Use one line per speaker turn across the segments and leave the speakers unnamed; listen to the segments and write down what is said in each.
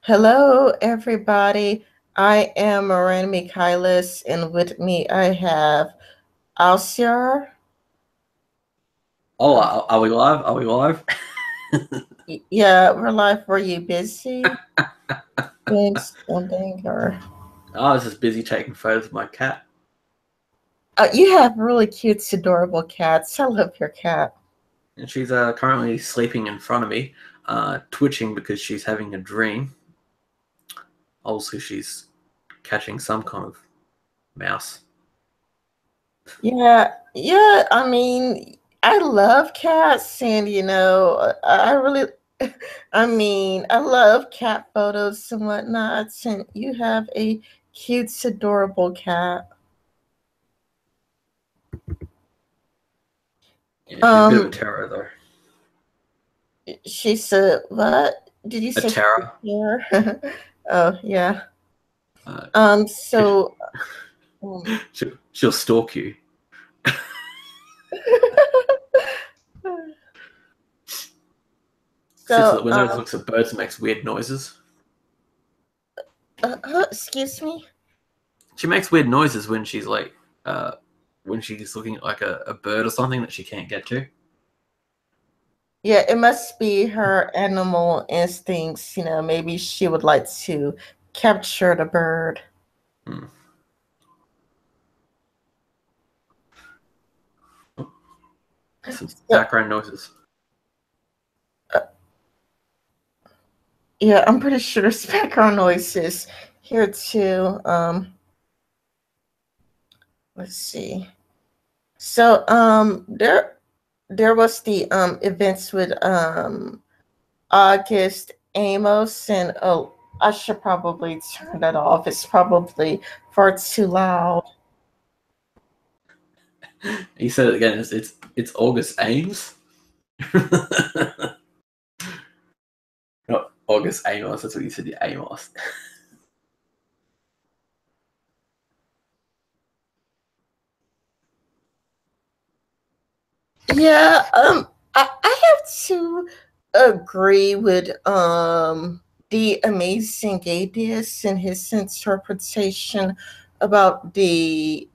Hello, everybody. I am Miranda Michaelis, and with me I have Ausyarr.
Oh,
Uh,
are we live? Are we live?
yeah, we're live. Were you busy doing something, or
I was just busy taking photos of my cat.
you have really cute, adorable cats. I love your cat.
And she's currently sleeping in front of me, twitching because she's having a dream. Also, she's catching some kind of mouse.
Yeah. I mean, I love cats, and I really, I love cat photos and whatnot. And you have a cute, adorable cat.
Yeah, she's a bit of a
Um,
terror, though.
she said, "What did you
A
say?" She was
terror.
here? Oh, yeah.
Uh,
So, um,
she'll stalk you. Sits at
so,
the windows, looks at birds, and makes weird noises.
excuse me.
She makes weird noises uh, when she's looking at like a bird or something that she can't get to.
Yeah, it must be her animal instincts. Maybe she would like to capture the bird.
Hmm. Some
So,
background noises.
uh, yeah, I'm pretty sure there's background noises here too. Let's see. So, there was the events with August Amos, and oh, I should probably turn that off. It's probably far too loud.
He said it again. It's August Ames. Not August Amos. That's what you said. Yeah, Amos.
Yeah, I have to agree with the Amazing Atheist and his interpretation about the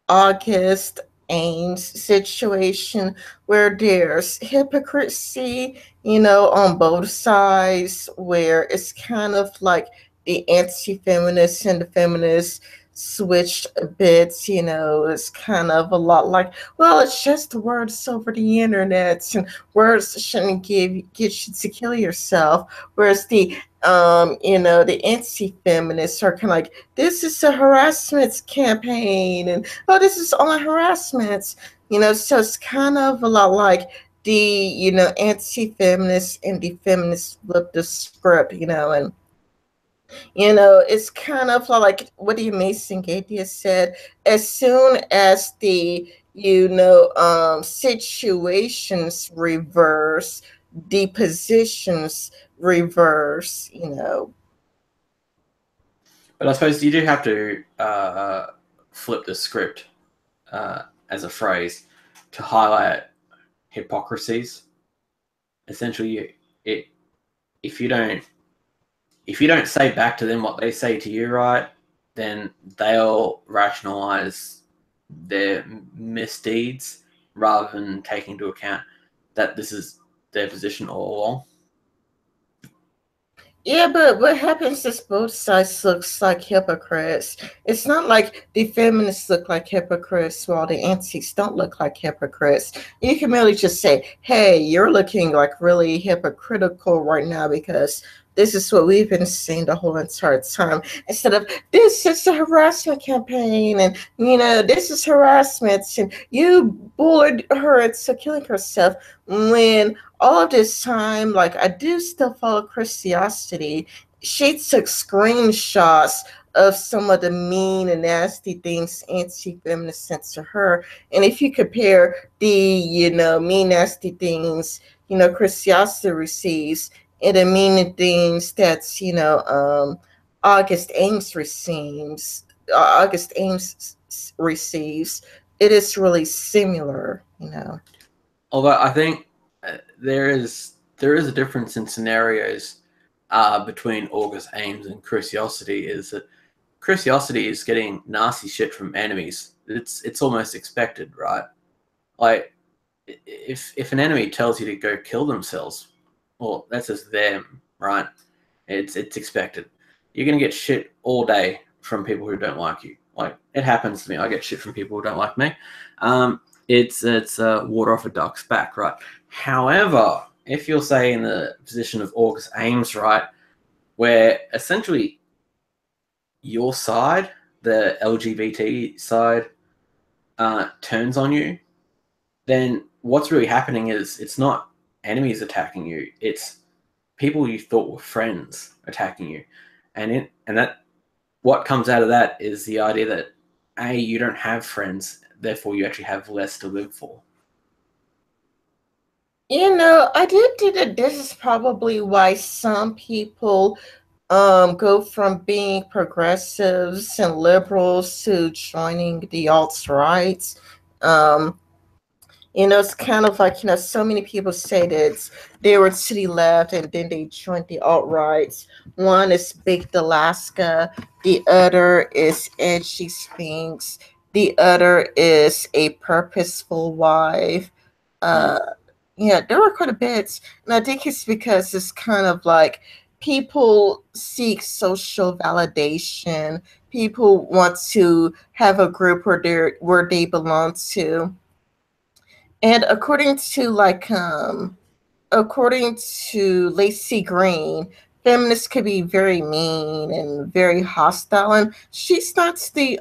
August Ames situation, where there's hypocrisy, on both sides, where it's kind of like the anti-feminists and the feminists switched a bit. It's kind of a lot like, well, it's just words over the internet, and words shouldn't get you to kill yourself. Whereas the anti-feminists are kind of like, this is a harassment campaign, and oh, this is all harassment. So it's kind of a lot like the anti-feminists and the feminists flip the script, and it's kind of like what the Amazing Atheist said. As soon as the situations reverse, the positions reverse.
But I suppose you do have to flip the script as a phrase to highlight hypocrisies. Essentially, it if you don't if you don't say back to them what they say to you, right, then they'll rationalize their misdeeds rather than taking into account that this is their position all along.
Yeah, but what happens is both sides looks like hypocrites. It's not like the feminists look like hypocrites while the antiques don't look like hypocrites. You can merely just say, hey, you're looking like really hypocritical right now because this is what we've been seeing the whole entire time. Instead of, this is a harassment campaign, and this is harassment, and you bullied her into killing herself, when all of this time, like, I do still follow Christiosity. She took screenshots of some of the mean and nasty things anti-feminists sent to her. And if you compare the, mean, nasty things, Christiosity receives, and the mean things that, August Ames receives, receives, it is really similar.
Although I think there is a difference in scenarios between August Ames and Curiosity is that Curiosity is getting nasty shit from enemies. It's almost expected, right? Like, if an enemy tells you to go kill themselves, well, that's just them, right? It's expected. You're gonna get shit all day from people who don't like you. Like, it happens to me. I get shit from people who don't like me. It's water off a duck's back, right? However, if you're, say, in the position of August Ames, right, where essentially your side, the LGBT side, turns on you, then what's really happening is it's not enemies attacking you; it's people you thought were friends attacking you, and that what comes out of that is the idea that you don't have friends, therefore you actually have less to live for.
I did think that this is probably why some people go from being progressives and liberals to joining the alt-right. Um, it's kind of like, so many people say that they were to the left and then they joined the alt-right. One is Big Alaska, the other is Edgy Sphinx, the other is A Purposeful Wife. Uh, yeah, there were quite a bit. And I think it's because it's kind of like people seek social validation. People want to have a group where they belong to. And according to Lacey Green, feminists could be very mean and very hostile. And she's not the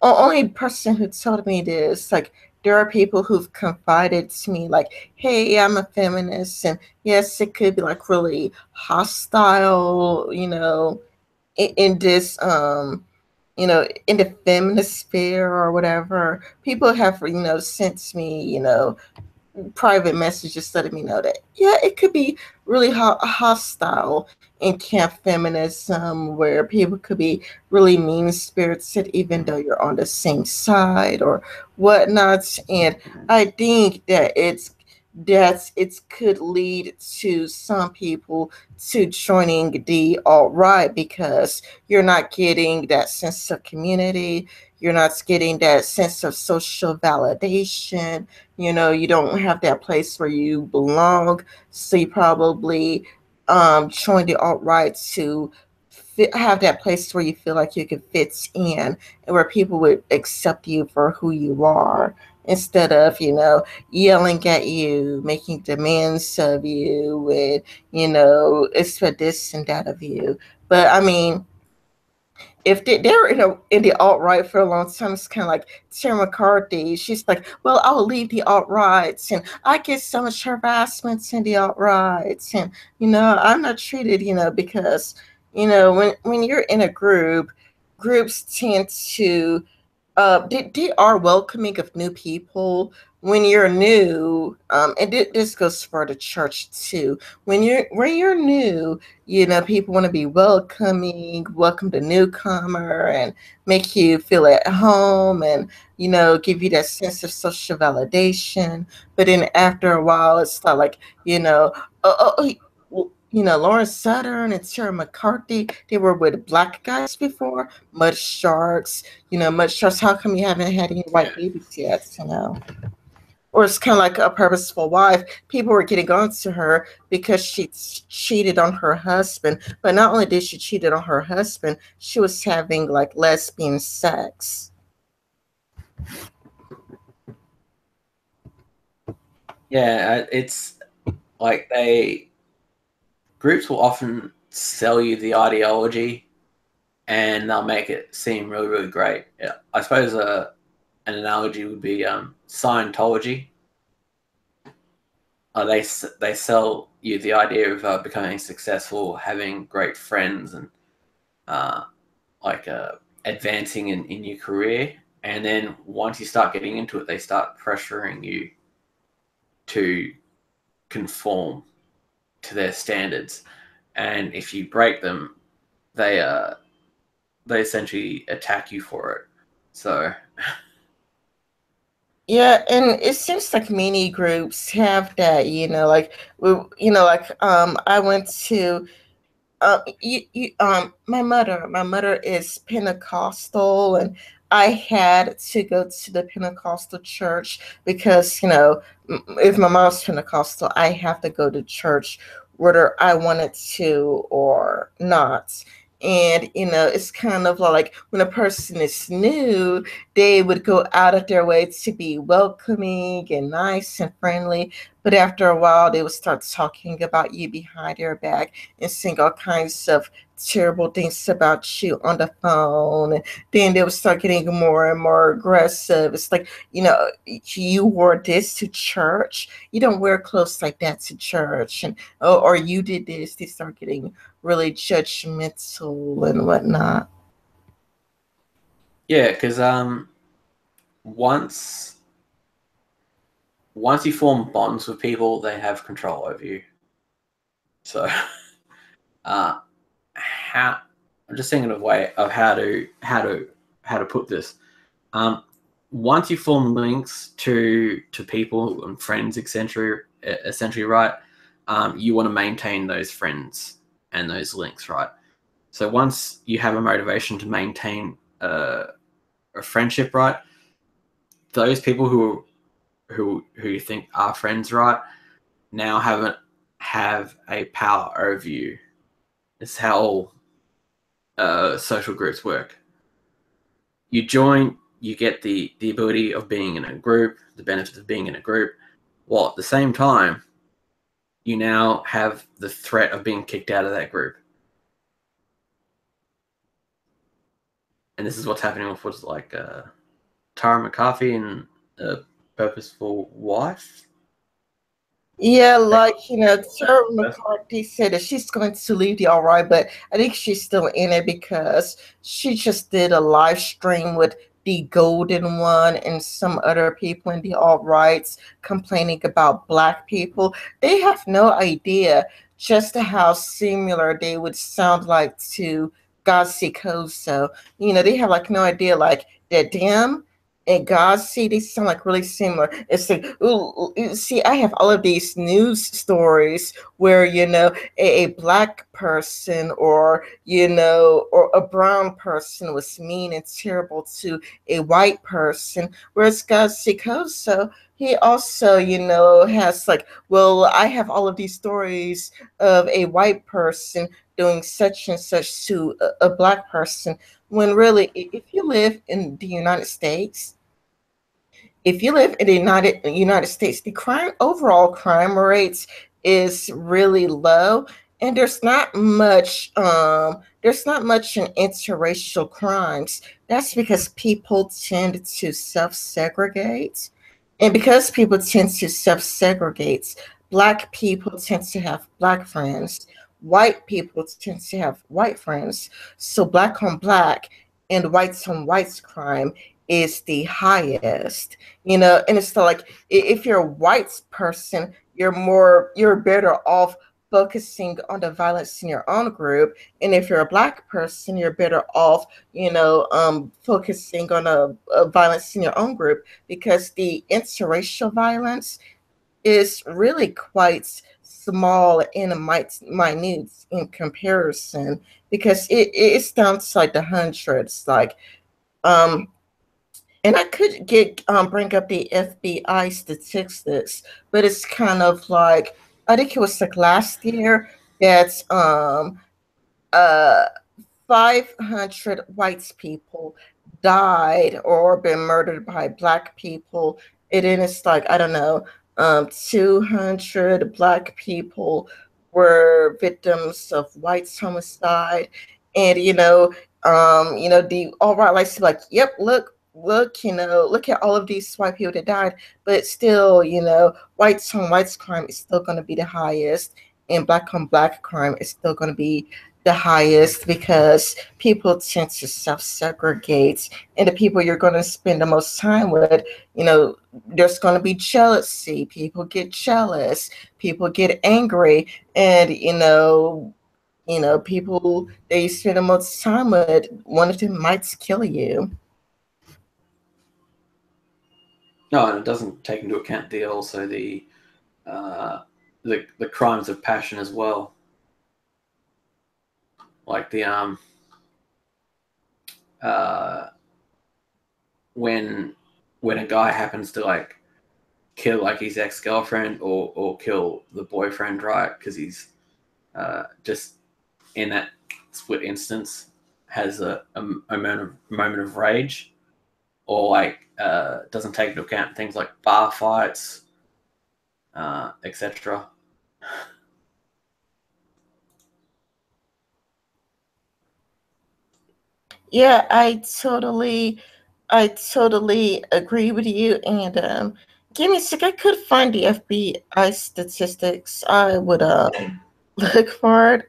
only person who told me this. Like, there are people who've confided to me, like, "Hey, I'm a feminist," and yes, it could be like really hostile, in this in the feminist sphere or whatever. People have sent me private messages letting me know that, yeah, it could be really hostile in camp feminism, where people could be really mean spirited even though you're on the same side or whatnot. And I think that it could lead to some people to joining the alt-right, because you're not getting that sense of community, you're not getting that sense of social validation. You don't have that place where you belong, so you probably join the alt-right to have that place where you feel like you can fit in, and where people would accept you for who you are, instead of yelling at you, making demands of you, and expect this and that of you. But I mean, if they were in the alt right for a long time, it's kind of like Sarah McCarthy. She's like, "Well, I'll leave the alt rights, and I get so much harassment in the alt rights, and I'm not treated, because when you're in a group, groups tend to they are welcoming of new people when you're new, and this goes for the church too. When you're new, people want to be welcoming, welcome the newcomer, and make you feel at home, and give you that sense of social validation. But then after a while, it's not like Lawrence Southern and Sarah McCarthy, they were with black guys before, mud sharks, mud sharks. How come you haven't had any white babies yet? Or it's kind of like A Purposeful Wife. People were getting on to her because she cheated on her husband. But not only did she cheat on her husband, she was having like lesbian sex.
Yeah, it's like groups will often sell you the ideology, and they'll make it seem really, really great. Yeah, I suppose an analogy would be Scientology. They sell you the idea of becoming successful, having great friends, and uh, advancing in your career. And then once you start getting into it, they start pressuring you to conform to their standards. And if you break them, they essentially attack you for it. So
Yeah, and it seems like many groups have that, I went to my mother is Pentecostal, and I had to go to the Pentecostal church because, if my mom's Pentecostal, I have to go to church whether I wanted to or not. And it's kind of like when a person is new, they would go out of their way to be welcoming and nice and friendly. But after a while, they would start talking about you behind your back and saying all kinds of terrible things about you on the phone. And then they would start getting more and more aggressive. It's like, you wore this to church. You don't wear clothes like that to church. And, oh, or you did this. They start getting really judgmental and whatnot.
Yeah, because once once you form bonds with people, they have control over you. So, uh, how I'm just thinking of a way of how to put this. Um, Once you form links to people and friends, essentially, right? You want to maintain those friends and those links, right? So once you have a motivation to maintain a friendship, right? Those people who you think are friends, right, now have a power over you. It's how all social groups work. You join, you get the ability of being in a group, the benefits of being in a group, while at the same time, you now have the threat of being kicked out of that group. And this is what's happening with what's like Tara McCarthy and Purposeful Wife.
Yeah, like, Sarah McCarthy said that she's going to leave the All Right, but I think she's still in it because she just did a live stream with the Golden One and some other people in the All Rights complaining about Black people. They have no idea just how similar they would sound like to Gazi Koso. They have like no idea, like, that them and God, see, they sound like really similar. It's like, ooh, see, I have all of these news stories where, a black person or a brown person was mean and terrible to a white person. Whereas God Sikoso, he also, has like, well, I have all of these stories of a white person doing such and such to a black person. When really, if you live in the United States, United States, the overall crime rates is really low, and there's not much in interracial crimes. That's because people tend to self-segregate, and because people tend to self-segregate, black people tend to have black friends, white people tend to have white friends. So black on black and whites on whites crime is the highest. And it's like, if you're a white person, you're better off focusing on the violence in your own group, and if you're a black person, you're better off focusing on a violence in your own group, because the interracial violence is really quite small and minute in comparison, because it's down to like the hundreds, like, um and I could get bring up the FBI statistics, but it's kind of like, I think it was like last year that uh 500 white people died or been murdered by black people. And then it's like, I don't know, 200 black people were victims of white homicide. And, the all right likes to be like, yep, look, look at all of these white people that died. But still, whites on whites crime is still going to be the highest, and black on black crime is still going to be the highest, because people tend to self-segregate, and the people you're going to spend the most time with, there's going to be jealousy. People get jealous, people get angry, and people they spend the most time with, one of them might kill you.
No, and it doesn't take into account uh, the crimes of passion as well. like the uh when a guy happens to like kill like his ex-girlfriend or kill the boyfriend, right? Because he's just in that split instance has a moment of rage, or like doesn't take into account things like bar fights, etc.
Yeah, I totally agree with you. And give me a sec. I could find the FBI statistics. I would look for it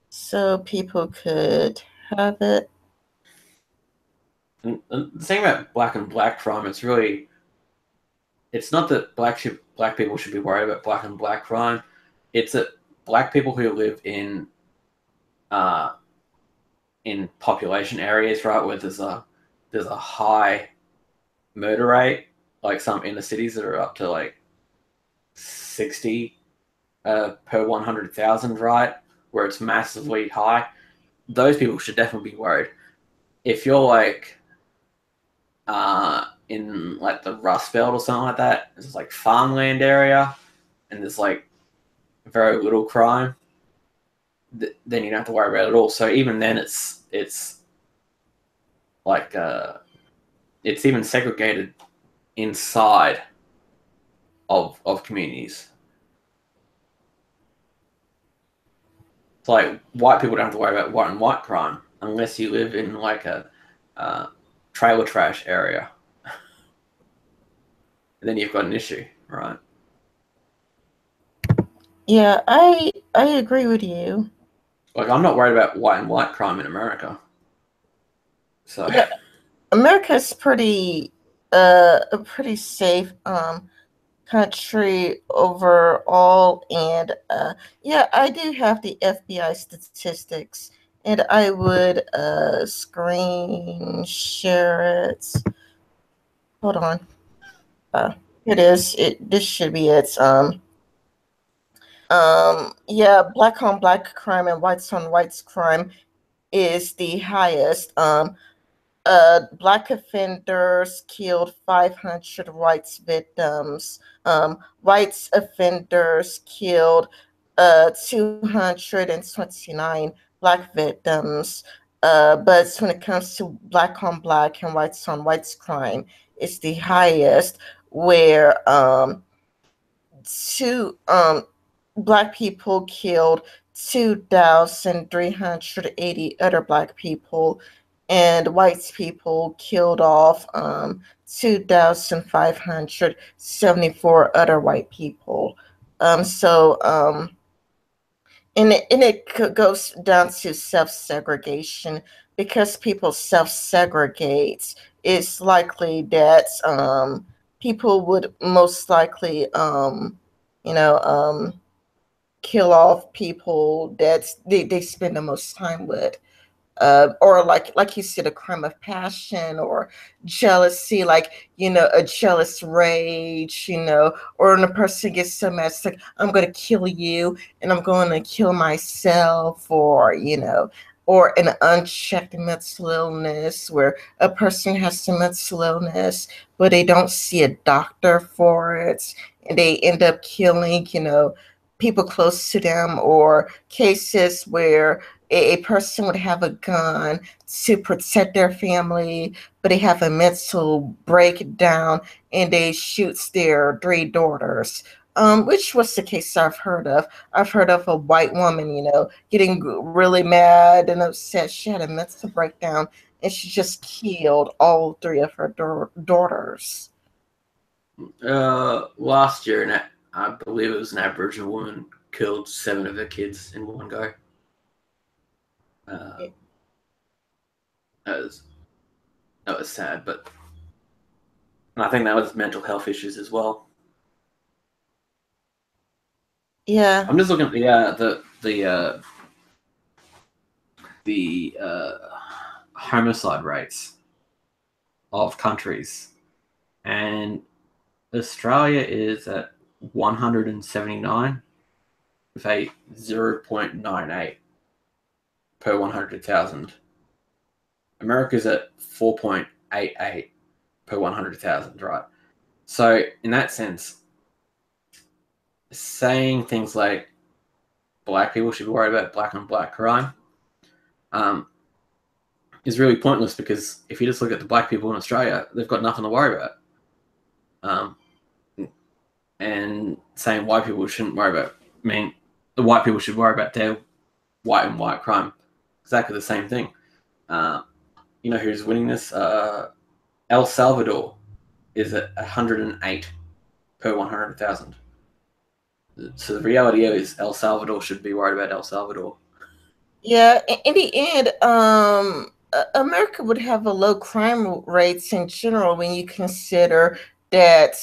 so people could have it.
And the thing about black and black crime, it's not that black people should be worried about black and black crime. It's that black people who live uh, in population areas, right, where there's a high murder rate, like some inner cities that are up to like 60 per 100,000, right, where it's massively high. Those people should definitely be worried. If you're like in like the Rust Belt or something like that, it's like farmland area, and there's like very little crime, then you don't have to worry about it at all. So even then, it's like it's even segregated inside of communities. It's like white people don't have to worry about white and white crime unless you live in like a trailer trash area. And then you've got an issue, right?
Yeah, I agree with you.
Like I'm not worried about white and white crime in America. So
Yeah, America's pretty a pretty safe country overall. And yeah, I do have the FBI statistics, and I would screen share it. Hold on. uh it is it This should be it. Yeah, black on black crime and whites on whites crime is the highest. Black offenders killed 500 whites victims. Whites offenders killed 229 black victims. But when it comes to black on black and whites on whites crime, it's the highest, where two black people killed 2,380 other black people, and white people killed off 2,574 other white people. So and it goes down to self segregation. Because people self segregate, it's likely that people would most likely you know kill off people that they spend the most time with, or like you said, a crime of passion or jealousy, like a jealous rage, or when a person gets so mad, it's like, I'm going to kill you and I'm going to kill myself, or an unchecked mental illness where a person has some mental illness but they don't see a doctor for it, and they end up killing people close to them, or cases where a person would have a gun to protect their family, but they have a mental breakdown and they shoots their three daughters. Which was the case I've heard of. I've heard of a white woman, getting really mad and upset. She had a mental breakdown and she just killed all three of her daughters.
last year, I believe it was an Aboriginal woman killed 7 of her kids in one go. Uh, that was sad, but I think that was mental health issues as well.
Yeah.
I'm just looking at the homicide rates of countries, and Australia is at 179 with a 0.98 per 100,000. America's at 4.88 per 100,000, right? So in that sense, saying things like black people should be worried about black on black crime is really pointless, because if you just look at the black people in Australia, they've got nothing to worry about. And saying white people shouldn't worry about, I mean, the white people should worry about their white and white crime. Exactly the same thing. You know who's winning this? El Salvador is at 108 per 100,000. So the reality is El Salvador should be worried about El Salvador.
Yeah, in the end, America would have a low crime rates in general when you consider that,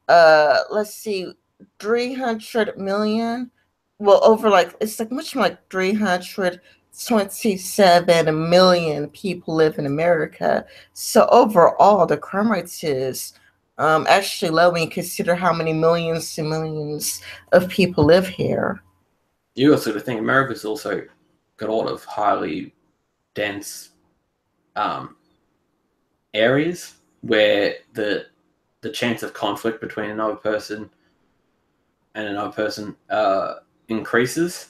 let's see, 300 million, well, over like, it's like much more like 327 million people live in America. So overall, the crime rates is actually low when you consider how many millions and millions of people live here.
You also got to think America's also got a lot of highly dense areas where the chance of conflict between another person and another person increases.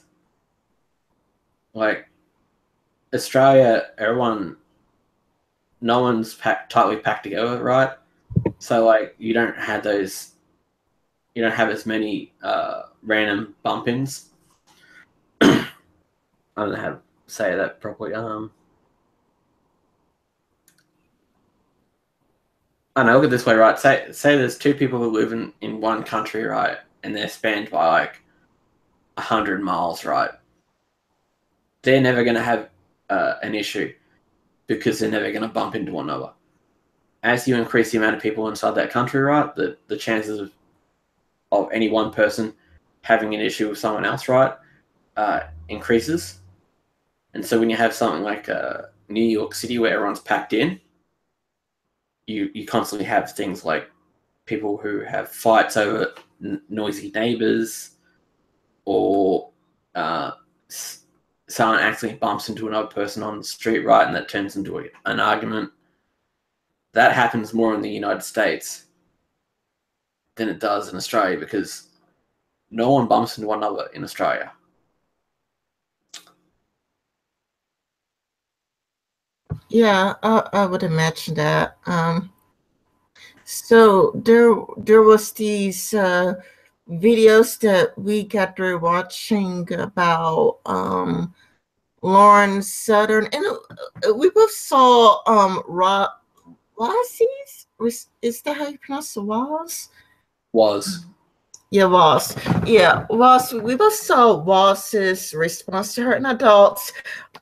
Like Australia, no one's tightly packed together, right? So like you don't have as many random bump-ins. I don't know how to say that properly. I know, look at it this way, right? Say there's two people who live in one country, right? And they're spanned by like 100 miles, right? They're never going to have an issue, because they're never going to bump into one another. As you increase the amount of people inside that country, right, the chances of any one person having an issue with someone else, right, increases. And so when you have something like New York City where everyone's packed in, you constantly have things like people who have fights over noisy neighbors, or someone accidentally bumps into another person on the street, right, and that turns into an argument. That happens more in the United States than it does in Australia, because no one bumps into one another in Australia.
Yeah, I would imagine that. So there was these videos that we got through watching about Lauren Southern, and we both saw Rossi's. Is that how you pronounce the Ross?
Was.
Yeah, Ross. Yeah, Ross. We both saw Ross's response to her, and adults.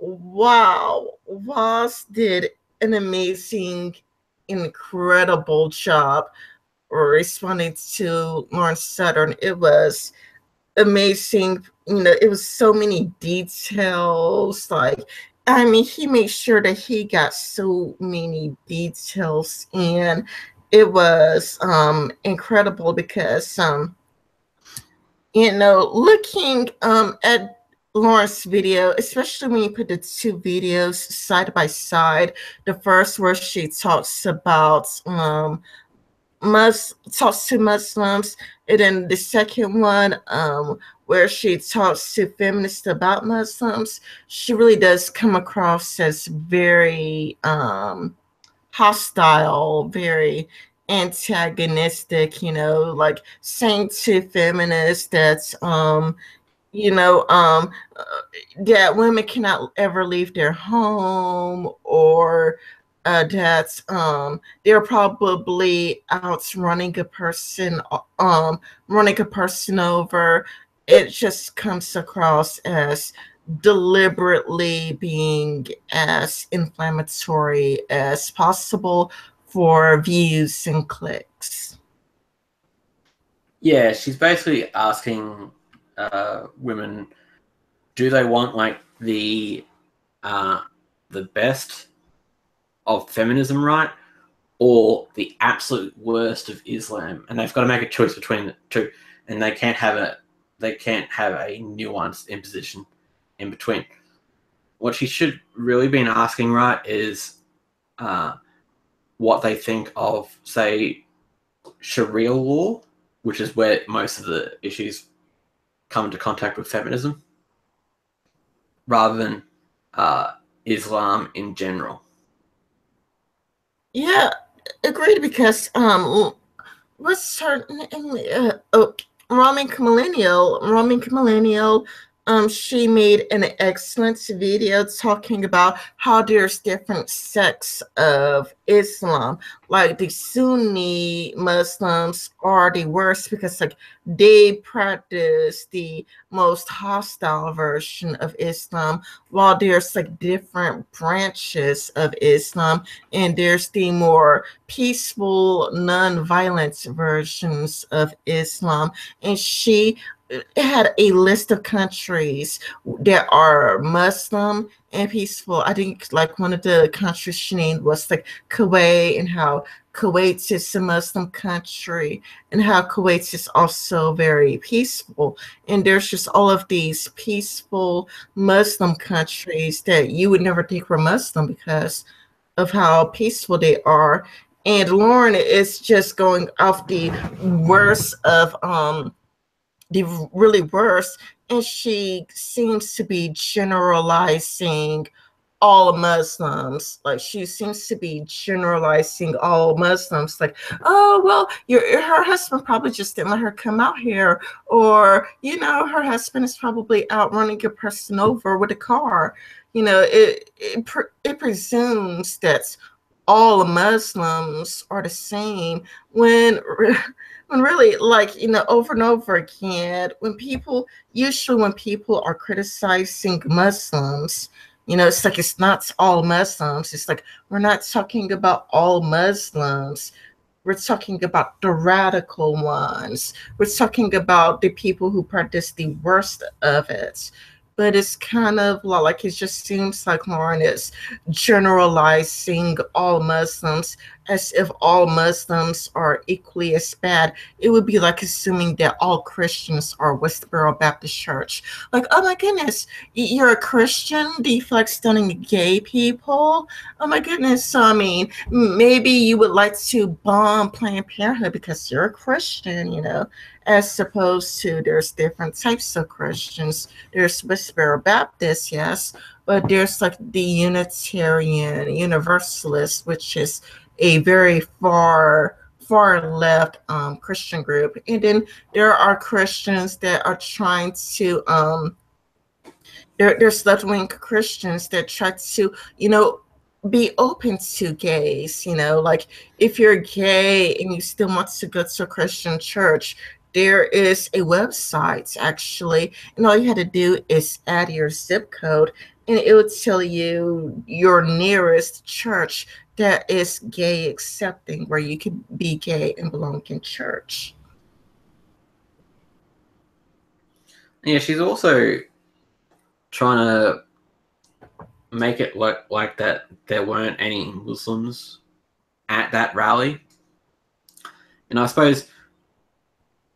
Wow, Ross did an amazing, incredible job responding to Lauren Southern. It was amazing. You know, it was so many details. Like, I mean, he made sure that he got so many details in. It was incredible, because you know, looking at Lauren's video, especially when you put the two videos side by side, the first where she talks about talks to Muslims, and then the second one where she talks to feminists about Muslims, she really does come across as very hostile, very antagonistic, you know, like saying to feminists that you know, that women cannot ever leave their home, or that they're probably out running a person over. It just comes across as deliberately being as inflammatory as possible for views and clicks.
Yeah, she's basically asking women, do they want like the best of feminism, right, or the absolute worst of Islam? And they've got to make a choice between the two, and they can't have a nuanced imposition in between. what she should really been asking, right, is what they think of, say, Sharia law, which is where most of the issues come into contact with feminism, rather than Islam in general.
Yeah, agreed. Because what's her name? Roman Millennial. She made an excellent video talking about how there's different sects of Islam. Like the Sunni Muslims are the worst because like they practice the most hostile version of Islam, while there's like different branches of Islam, and there's the more peaceful, non-violent versions of Islam. And she had a list of countries that are Muslim and peaceful. I think like one of the countries she named was like Kuwait, and how Kuwait is a Muslim country, and how Kuwait is also very peaceful. And there's just all of these peaceful Muslim countries that you would never think were Muslim because of how peaceful they are. And Lauren is just going off the worst of the really worst, and she seems to be generalizing all Muslims. Like she seems to be generalizing all Muslims. Like, oh well, her husband probably just didn't let her come out here, or her husband is probably out running a person over with a car. It presumes that all Muslims are the same when really, like, over and over again, usually when people are criticizing Muslims, it's like it's not all Muslims. It's like we're not talking about all Muslims. We're talking about the radical ones. We're talking about the people who practice the worst of it. But it's kind of like it just seems like Lauren is generalizing all Muslims as if all Muslims are equally as bad. It would be like assuming that all Christians are Westboro Baptist Church. Like, oh my goodness, you're a Christian? Do you feel like stunning gay people? Oh my goodness. So, I mean, maybe you would like to bomb Planned Parenthood because you're a Christian, as opposed to there's different types of Christians. There's Westboro Baptist, yes, but there's like the Unitarian Universalist, which is a very far left Christian group. And then there are Christians that are trying to there's left-wing Christians that try to be open to gays. Like if you're gay and you still want to go to a Christian church, there is a website actually, and all you had to do is add your zip code, and it would tell you your nearest church that is gay accepting, where you can be gay and belong in church.
Yeah, she's also trying to make it look like that there weren't any Muslims at that rally. And I suppose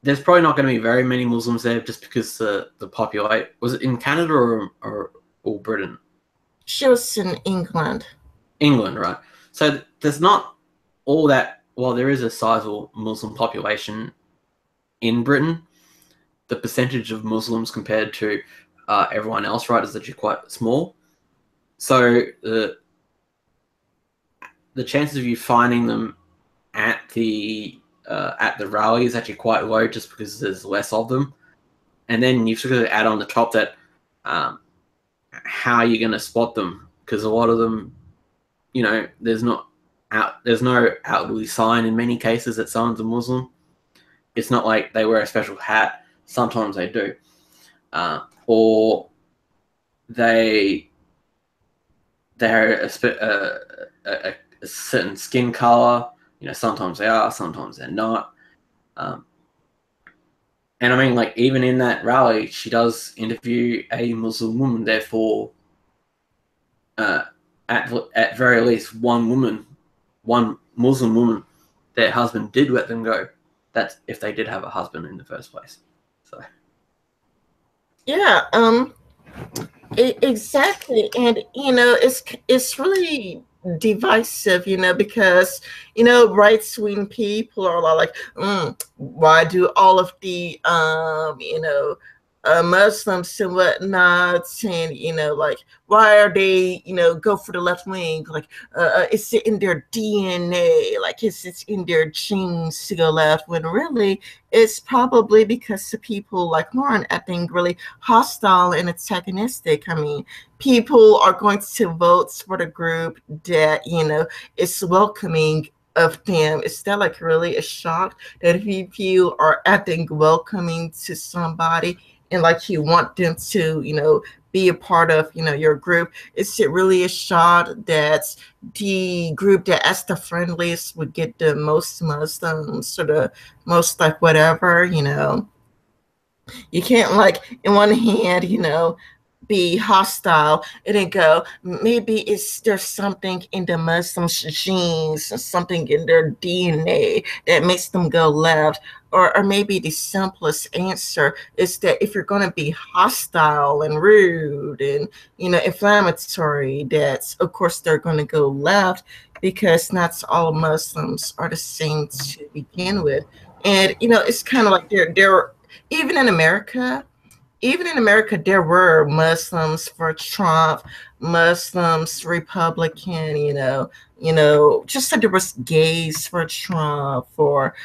there's probably not going to be very many Muslims there just because the population... Was it in Canada or Britain?
She was in England.
England, right. So there's not all that... While there is a sizable Muslim population in Britain, the percentage of Muslims compared to everyone else, right, is actually quite small. So the chances of you finding them at the rally is actually quite low, just because there's less of them. And then you've sort of add on the top that how you're going to spot them, because a lot of them, there's no outwardly sign in many cases that someone's a Muslim. It's not like they wear a special hat. Sometimes they do, or they're a certain skin color. Sometimes they are, sometimes they're not. And I mean, like, even in that rally, she does interview a Muslim woman. Therefore, at very least one Muslim woman, their husband did let them go. That's if they did have a husband in the first place. So,
yeah. Exactly, and it's really divisive, because right swing people are like, why do all of the Muslims and whatnot, and like why are they go for the left wing? Like, it's in their DNA, like it's in their genes to go left. When really, it's probably because the people like Lauren acting really hostile and antagonistic. I mean, people are going to vote for the group that is welcoming of them. Is that like really a shock that if you are acting welcoming to somebody and like you want them to be a part of your group, is it really a shock that the group that as the friendliest would get the most Muslims or the most like whatever? You can't like in one hand, be hostile and then go, maybe it's there's something in the Muslims genes or something in their DNA that makes them go left. Or maybe the simplest answer is that if you're going to be hostile and rude and inflammatory, that's of course they're going to go left, because not all Muslims are the same to begin with. And it's kind of like they're even in America, there were Muslims for Trump, Muslims Republican, just like there was gays for Trump, or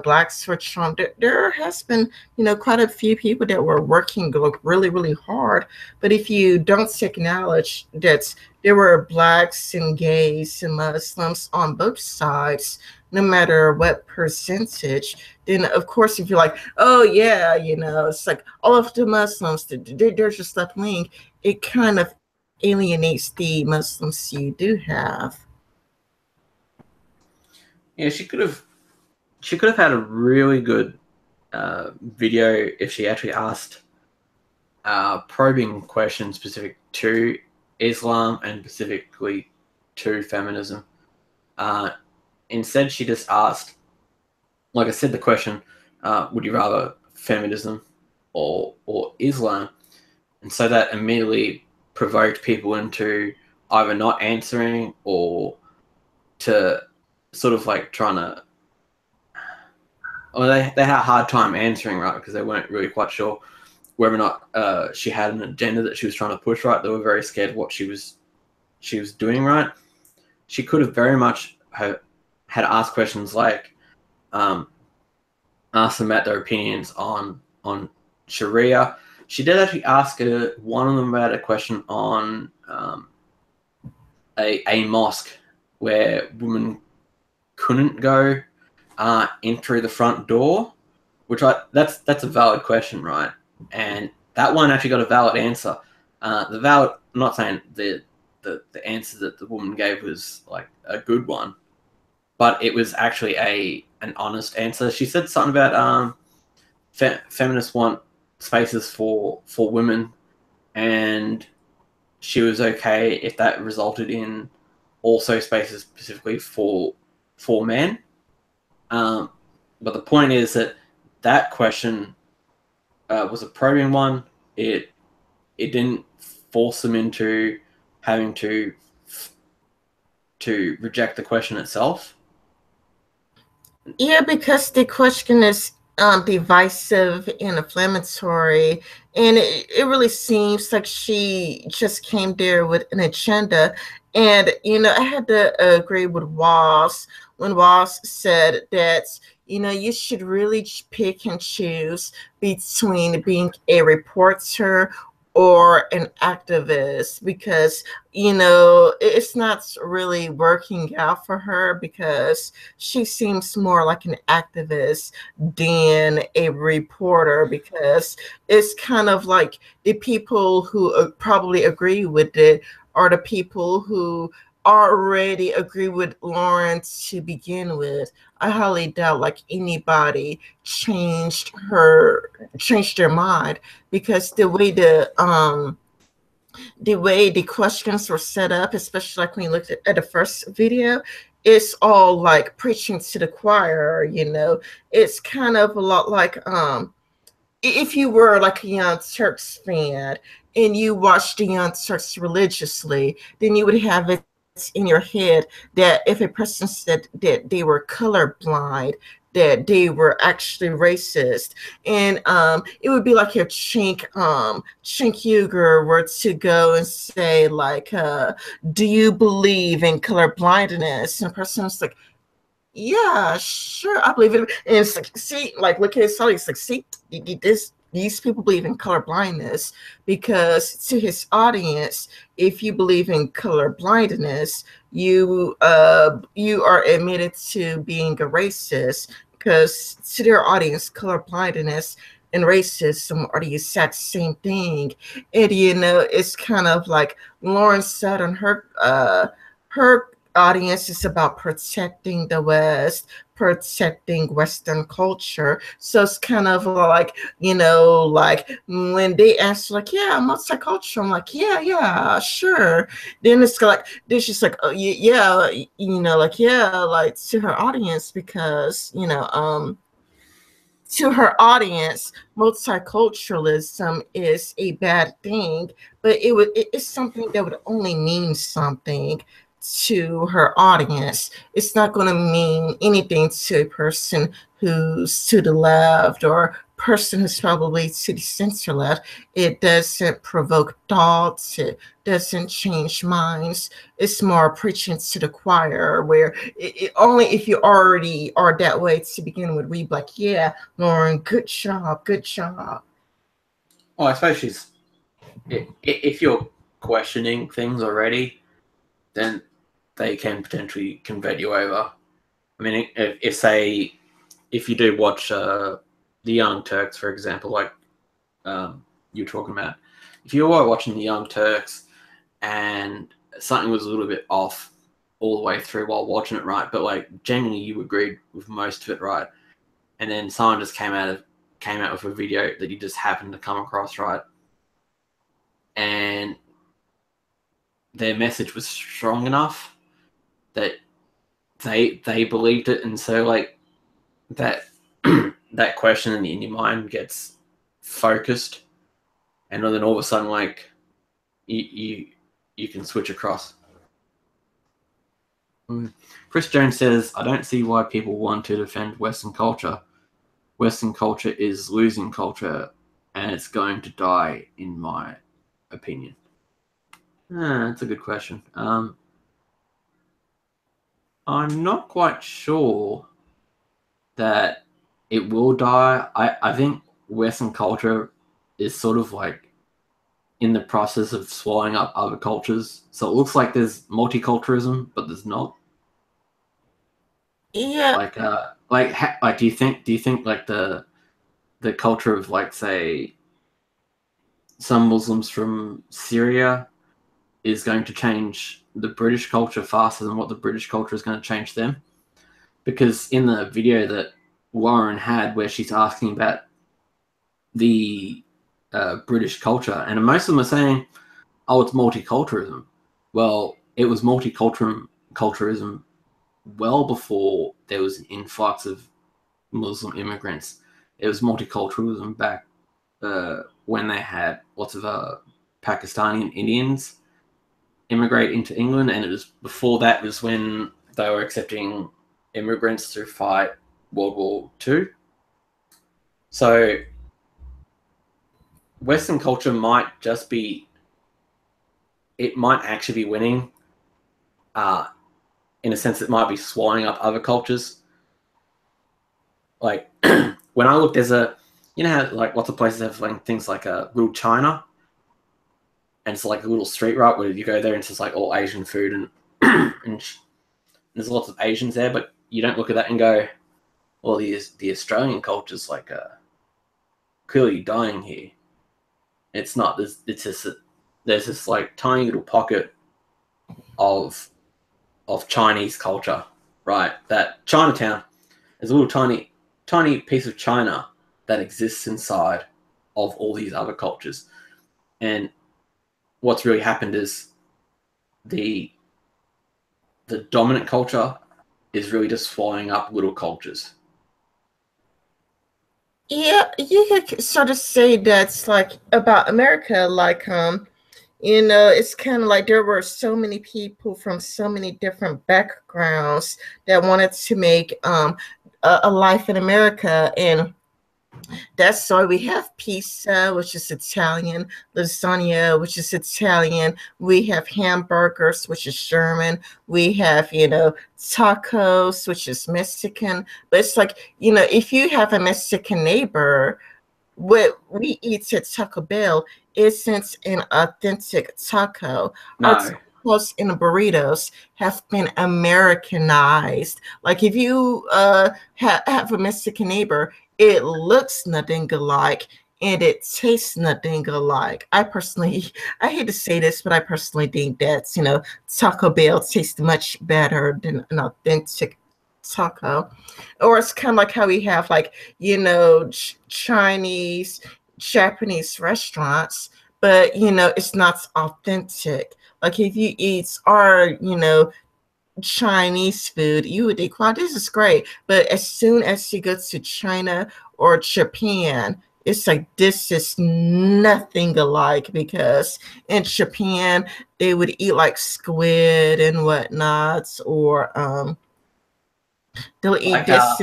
blacks for Trump. There has been, quite a few people that were working like really, really hard. But if you don't acknowledge that there were blacks and gays and Muslims on both sides, no matter what percentage, then of course if you're like, oh yeah, it's like all of the Muslims, they're just left wing, it kind of alienates the Muslims you do have.
Yeah, she could have had a really good video if she actually asked probing questions specific to Islam and specifically to feminism. Instead, she just asked, like I said, the question, would you rather feminism or Islam? And so that immediately provoked people into either not answering or to sort of like trying to, well, they had a hard time answering, right? Because they weren't really quite sure whether or not she had an agenda that she was trying to push, right? They were very scared of what she was doing, right? She could have very much had asked questions like, ask them about their opinions on Sharia. She did actually ask one of them about a question on a mosque where women couldn't go in through the front door, which that's a valid question, right? And that one actually got a valid answer. I'm not saying the answer that the woman gave was like a good one, but it was actually an honest answer. She said something about feminists want spaces for women, and she was okay if that resulted in also spaces specifically for men. But the point is that question was a probing one. It didn't force them into having to reject the question itself.
Yeah, because the question is divisive and inflammatory, and it really seems like she just came there with an agenda. And I had to agree with Walls when Walls said that you should really pick and choose between being a reporter or an activist, because it's not really working out for her, because she seems more like an activist than a reporter, because it's kind of like the people who probably agree with it are the people who already agree with Lawrence to begin with. I highly doubt like anybody changed their mind, because the way the questions were set up, especially like when you looked at the first video, it's all like preaching to the choir. It's kind of a lot like if you were like a Young Turks fan and you watch the Young Turks religiously, then you would have it in your head that if a person said that they were colorblind, that they were actually racist. And it would be like if Chink Uger were to go and say, like, do you believe in color blindness? And the person was like, yeah, sure, I believe it. And it's like, see, like, look at his study. It's like, see, these people believe in color blindness, because to his audience, if you believe in color blindness, you are admitted to being a racist, because to their audience, color blindness and racism are the exact same thing. And it's kind of like Lauren said on her audience is about protecting the West, protecting Western culture. So it's kind of like, like when they ask, like, yeah, I'm multicultural, I'm like, yeah, sure. Then it's like, then she's like, oh, yeah, like, yeah, like to her audience, because, to her audience, multiculturalism is a bad thing, but it's something that would only mean something to her audience. It's not going to mean anything to a person who's to the left, or person who's probably to the center left. It doesn't provoke thoughts. It doesn't change minds. It's more preaching to the choir, where only if you already are that way to begin with, we be like, yeah, Lauren, good job, good job.
Well, I suppose if you're questioning things already, then they can potentially convert you over. I mean, if you do watch the Young Turks, for example, like you were talking about, if you were watching the Young Turks and something was a little bit off all the way through while watching it, right? But like genuinely, you agreed with most of it, right? And then someone just came out with a video that you just happened to come across, right? And their message was strong enough that they believed it, and so like that that question in your mind gets focused, and then all of a sudden, like you can switch across. Chris Jones says, I don't see why people want to defend Western culture. Western culture is losing culture, and it's going to die, in my opinion. That's a good question. I'm not quite sure that it will die. I think Western culture is sort of like in the process of swallowing up other cultures. So it looks like there's multiculturalism, but there's not.
Yeah.
Do you think like the culture of, like, say, some Muslims from Syria is going to change the British culture faster than what the British culture is going to change them? Because in the video that Lauren had, where she's asking about the British culture, and most of them are saying, oh, it's multiculturalism. Well, it was multiculturalism well before there was an influx of Muslim immigrants. It was multiculturalism back when they had lots of Pakistani and Indians immigrate into England, and it was before that was when they were accepting immigrants to fight World War II. So Western culture might actually be winning. In a sense, it might be swallowing up other cultures. Like when I look, there's how like lots of places have like things like a little China, and it's like a little street, right, where you go there and it's just like all Asian food, and and there's lots of Asians there, but you don't look at that and go, well, the Australian culture's like clearly dying here. It's not. There's this like tiny little pocket of Chinese culture, right? That Chinatown is a little tiny piece of China that exists inside of all these other cultures. And what's really happened is the dominant culture is really just swallowing up little cultures.
Yeah, you could sort of say that's like about America, like it's kind of like there were so many people from so many different backgrounds that wanted to make a life in America, and that's why we have pizza, which is Italian, lasagna, which is Italian. We have hamburgers, which is German. We have, tacos, which is Mexican. But it's like, if you have a Mexican neighbor, what we eat at Taco Bell isn't an authentic taco. Our
No.
tacos and burritos have been Americanized. Like if you have a Mexican neighbor, it looks nothing alike and it tastes nothing alike. I hate to say this, but I personally think that, Taco Bell tastes much better than an authentic taco. Or it's kind of like how we have like Chinese, Japanese restaurants, but it's not authentic. Like if you eat our, Chinese food, you would think, wow, this is great. But as soon as you go to China or Japan, it's like this is nothing alike because in Japan they would eat like squid and whatnot, or they'll eat
Like
this,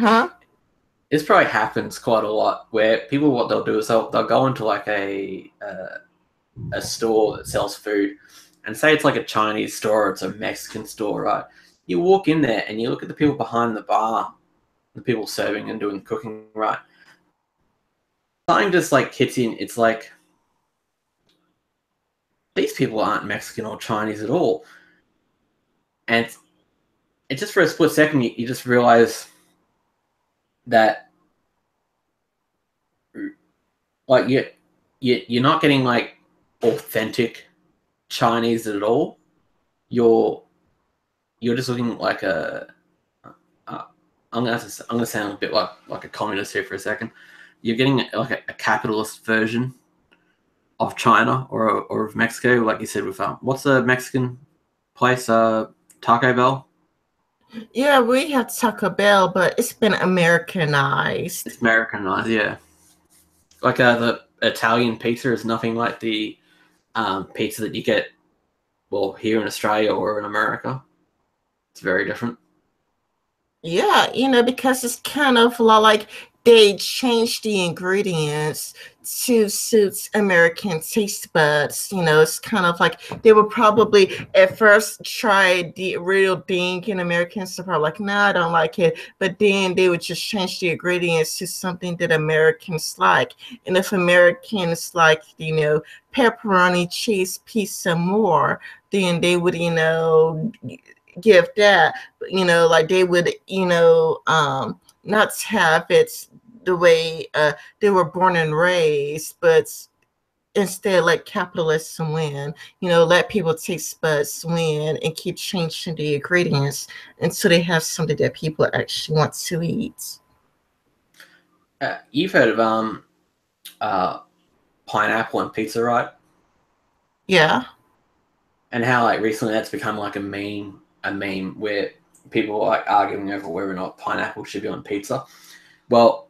huh?
this probably happens quite a lot where people what they'll do is they'll go into like a store that sells food and say it's like a Chinese store or it's a Mexican store, right? You walk in there and you look at the people behind the bar, the people serving and doing the cooking, right? Something just like hits in. It's like these people aren't Mexican or Chinese at all, and it's just for a split second you just realize that like you're not getting like authentic Chinese at all. You're just looking like I'm gonna sound a bit like a communist here for a second. You're getting like a capitalist version of China or of Mexico, like you said with what's the Mexican place? Taco Bell.
Yeah, we have Taco Bell, but it's been Americanized.
It's Americanized, yeah. Like the Italian pizza is nothing like the pizza that you get well here in Australia or in America. It's very different.
Yeah, because it's kind of like they changed the ingredients to suit American taste buds. It's kind of like they would probably at first try the real thing, and Americans are probably like, nah, I don't like it. But then they would just change the ingredients to something that Americans like. And if Americans like, pepperoni cheese pizza more, then they would, give that, like they would, not have it the way they were born and raised, but instead let capitalism win, let people taste buds win and keep changing the ingredients until they have something that people actually want to eat.
You've heard of pineapple and pizza, right?
Yeah.
And how like recently that's become like a meme where people are like arguing over whether or not pineapple should be on pizza. Well,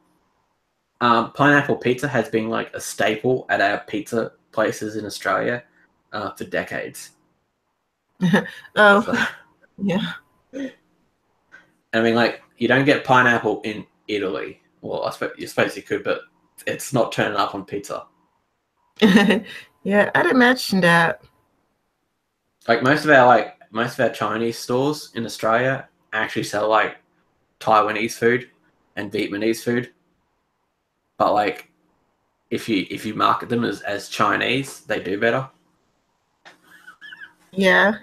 pineapple pizza has been like a staple at our pizza places in Australia for decades.
Oh,
So,
yeah.
I mean, like you don't get pineapple in Italy. Well, I suppose you could, but it's not turning up on pizza.
Yeah, I'd imagine that.
Like most of our Chinese stores in Australia actually sell like Taiwanese food and Vietnamese food, but like if you market them as Chinese, they do better.
Yeah.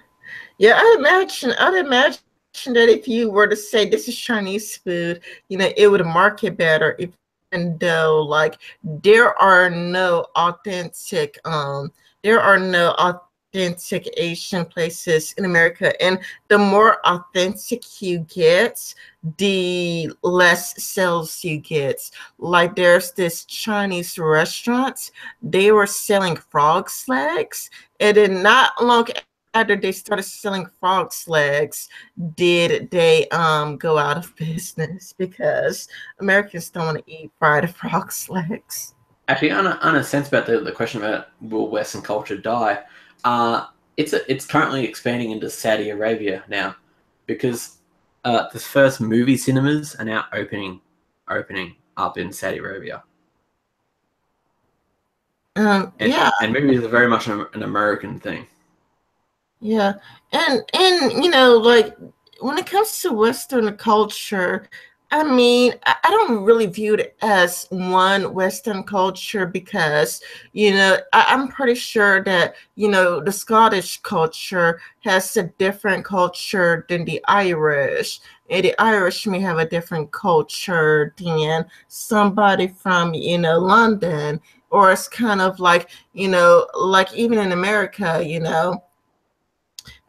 Yeah, I'd imagine that if you were to say this is Chinese food, it would market better, even though like there are no authentic Asian places in America. And the more authentic you get, the less sales you get. Like there's this Chinese restaurant, they were selling frog's legs, and then not long after they started selling frogs legs, did they go out of business because Americans don't want to eat fried frogs legs.
Actually, on a sense about the question about will Western culture die, it's currently expanding into Saudi Arabia now, because the first movie cinemas are now opening up in Saudi Arabia.
Yeah,
And movies are very much an American thing.
yeah, and you know, like when it comes to Western culture, I mean, I don't really view it as one Western culture because, you know, I'm pretty sure that, you know, the Scottish culture has a different culture than the Irish. And the Irish may have a different culture than somebody from, you know, London. Or it's kind of like, you know, like even in America, you know,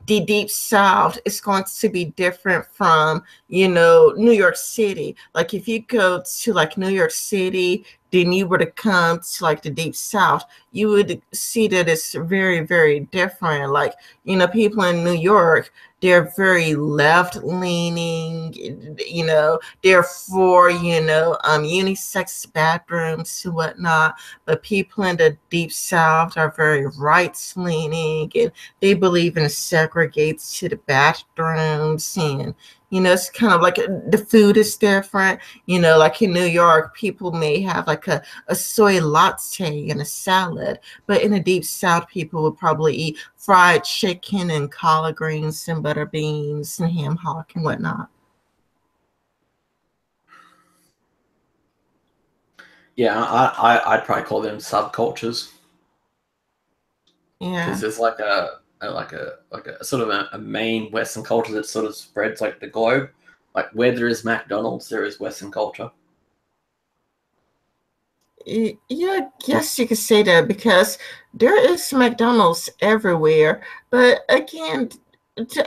the deep south is going to be different from, you know, New York City. Like if you go to like New York City, then you were to come to like the deep south, you would see that it's very, very different. Like, you know, people in New York, they're very left leaning, you know, they're for, you know, unisex bathrooms and whatnot. But people in the deep south are very right leaning, and they believe in segregates to the bathrooms. And you know, it's kind of like the food is different. You know, like in New York, people may have like a soy latte and a salad, but in the deep south, people would probably eat fried chicken and collard greens and butter beans and ham hock and whatnot.
Yeah, I'd probably call them subcultures,
Yeah.
because there's like a sort of a main Western culture that sort of spreads like the globe. Like where there is McDonald's, there is Western culture.
Yeah, I guess you could say that because there is McDonald's everywhere. But again,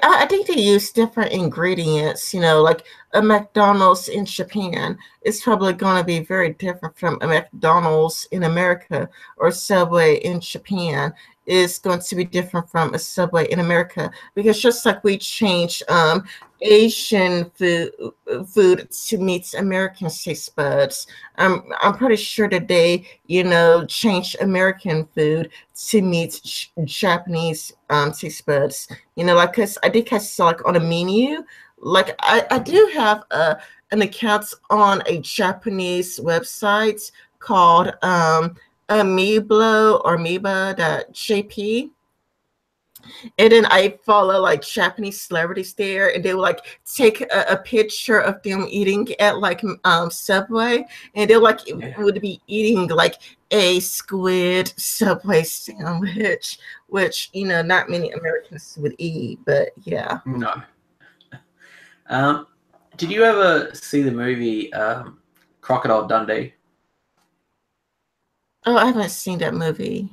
I think they use different ingredients. You know, like a McDonald's in Japan is probably going to be very different from a McDonald's in America, or Subway in Japan is going to be different from a Subway in America, because just like we change Asian food to meet American taste buds, I'm pretty sure that they, you know, changed American food to meet Japanese taste buds. You know, like, cause I think I saw like on a menu, like I do have an account on a Japanese website called Amiiblo or Amoeba.jp. And then I follow like Japanese celebrities there, and they will like take a picture of them eating at like Subway, and they like
Yeah.
would be eating like a squid Subway sandwich, which, you know, not many Americans would eat, but yeah.
No. Um, did you ever see the movie Crocodile Dundee?
Oh, I haven't seen that movie.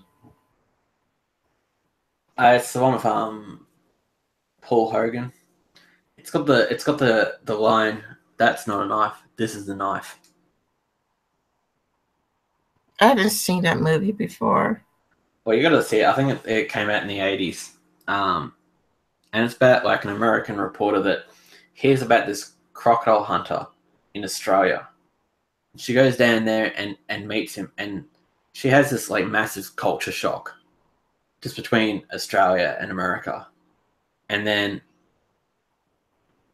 It's the one with Paul Hogan. It's got the line, "That's not a knife. This is the knife."
I haven't seen that movie before.
Well, you got to see it. I think it came out in the 80s. And it's about like an American reporter that hears about this crocodile hunter in Australia. She goes down there and meets him, and she has this like massive culture shock just between Australia and America. And then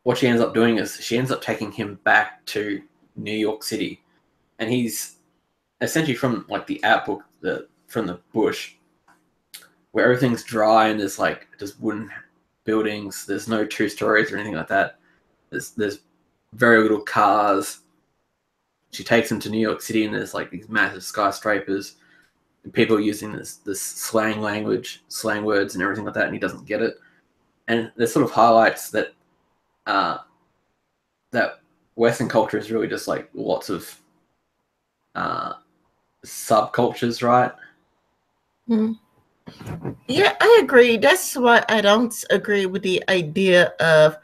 what she ends up doing is she ends up taking him back to New York City, and he's essentially from like the outback, from the bush, where everything's dry and there's like just wooden buildings. There's no two stories or anything like that. There's very little cars. She takes him to New York City, and there's like these massive skyscrapers, and people using this slang language, slang words, and everything like that, and he doesn't get it. And this sort of highlights that that Western culture is really just like lots of subcultures, right?
Hmm. Yeah, I agree. That's why I don't agree with the idea of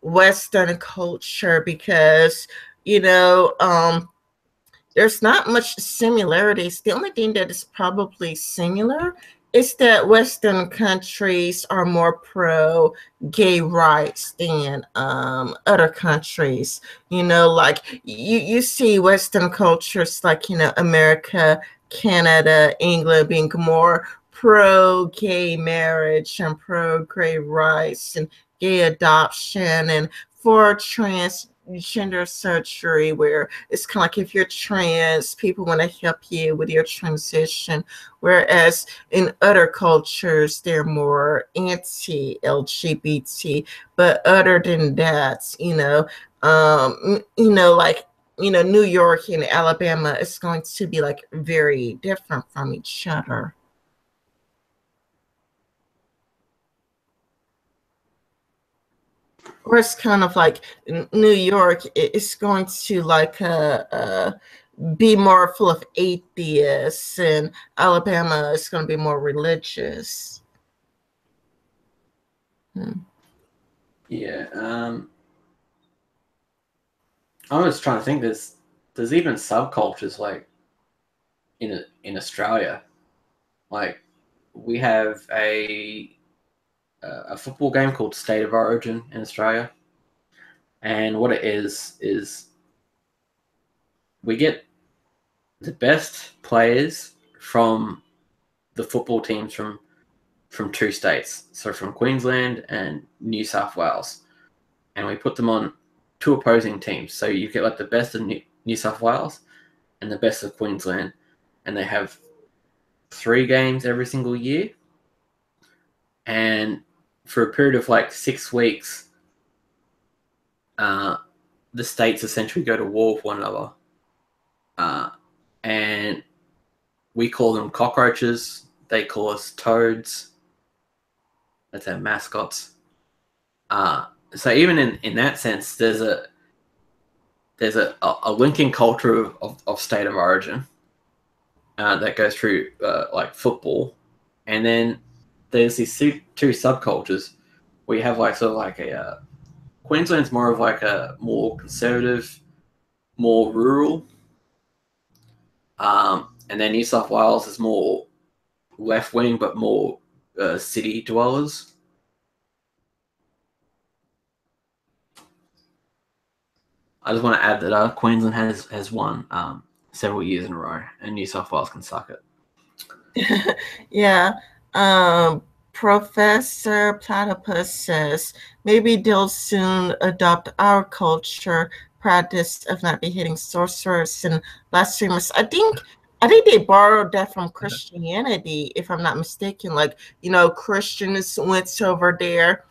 Western culture because, you know, there's not much similarities. The only thing that is probably similar it's that Western countries are more pro gay rights than other countries. Like you see Western cultures like America, Canada, England being more pro gay marriage and pro gay rights and gay adoption and for transgender surgery, where it's kind of like if you're trans, people want to help you with your transition, whereas in other cultures they're more anti-LGBT. But other than that, like New York and Alabama is going to be like very different from each other. Or it's kind of like New York is going to like be more full of atheists, and Alabama is going to be more religious.
Yeah. I was trying to think. There's even subcultures like in Australia. Like we have a football game called State of Origin in Australia, and what it is we get the best players from the football teams from two states, so from Queensland and New South Wales, and we put them on two opposing teams. So you get like the best of New South Wales and the best of Queensland, and they have 3 games every single year, and for a period of like 6 weeks, the states essentially go to war with one another, and we call them cockroaches. They call us toads. That's our mascots. So even in that sense, there's a linking culture of state of origin that goes through like football, and then there's these two subcultures. We have like sort of like a Queensland's more of like a more conservative, more rural, and then New South Wales is more left wing but more city dwellers. I just want to add that Queensland has won several years in a row, and New South Wales can suck
it. Yeah. Professor Platypus says maybe they'll soon adopt our culture practice of not beheading sorcerers and blasphemers. I think they borrowed that from Christianity, if I'm not mistaken. Like, Christians went over there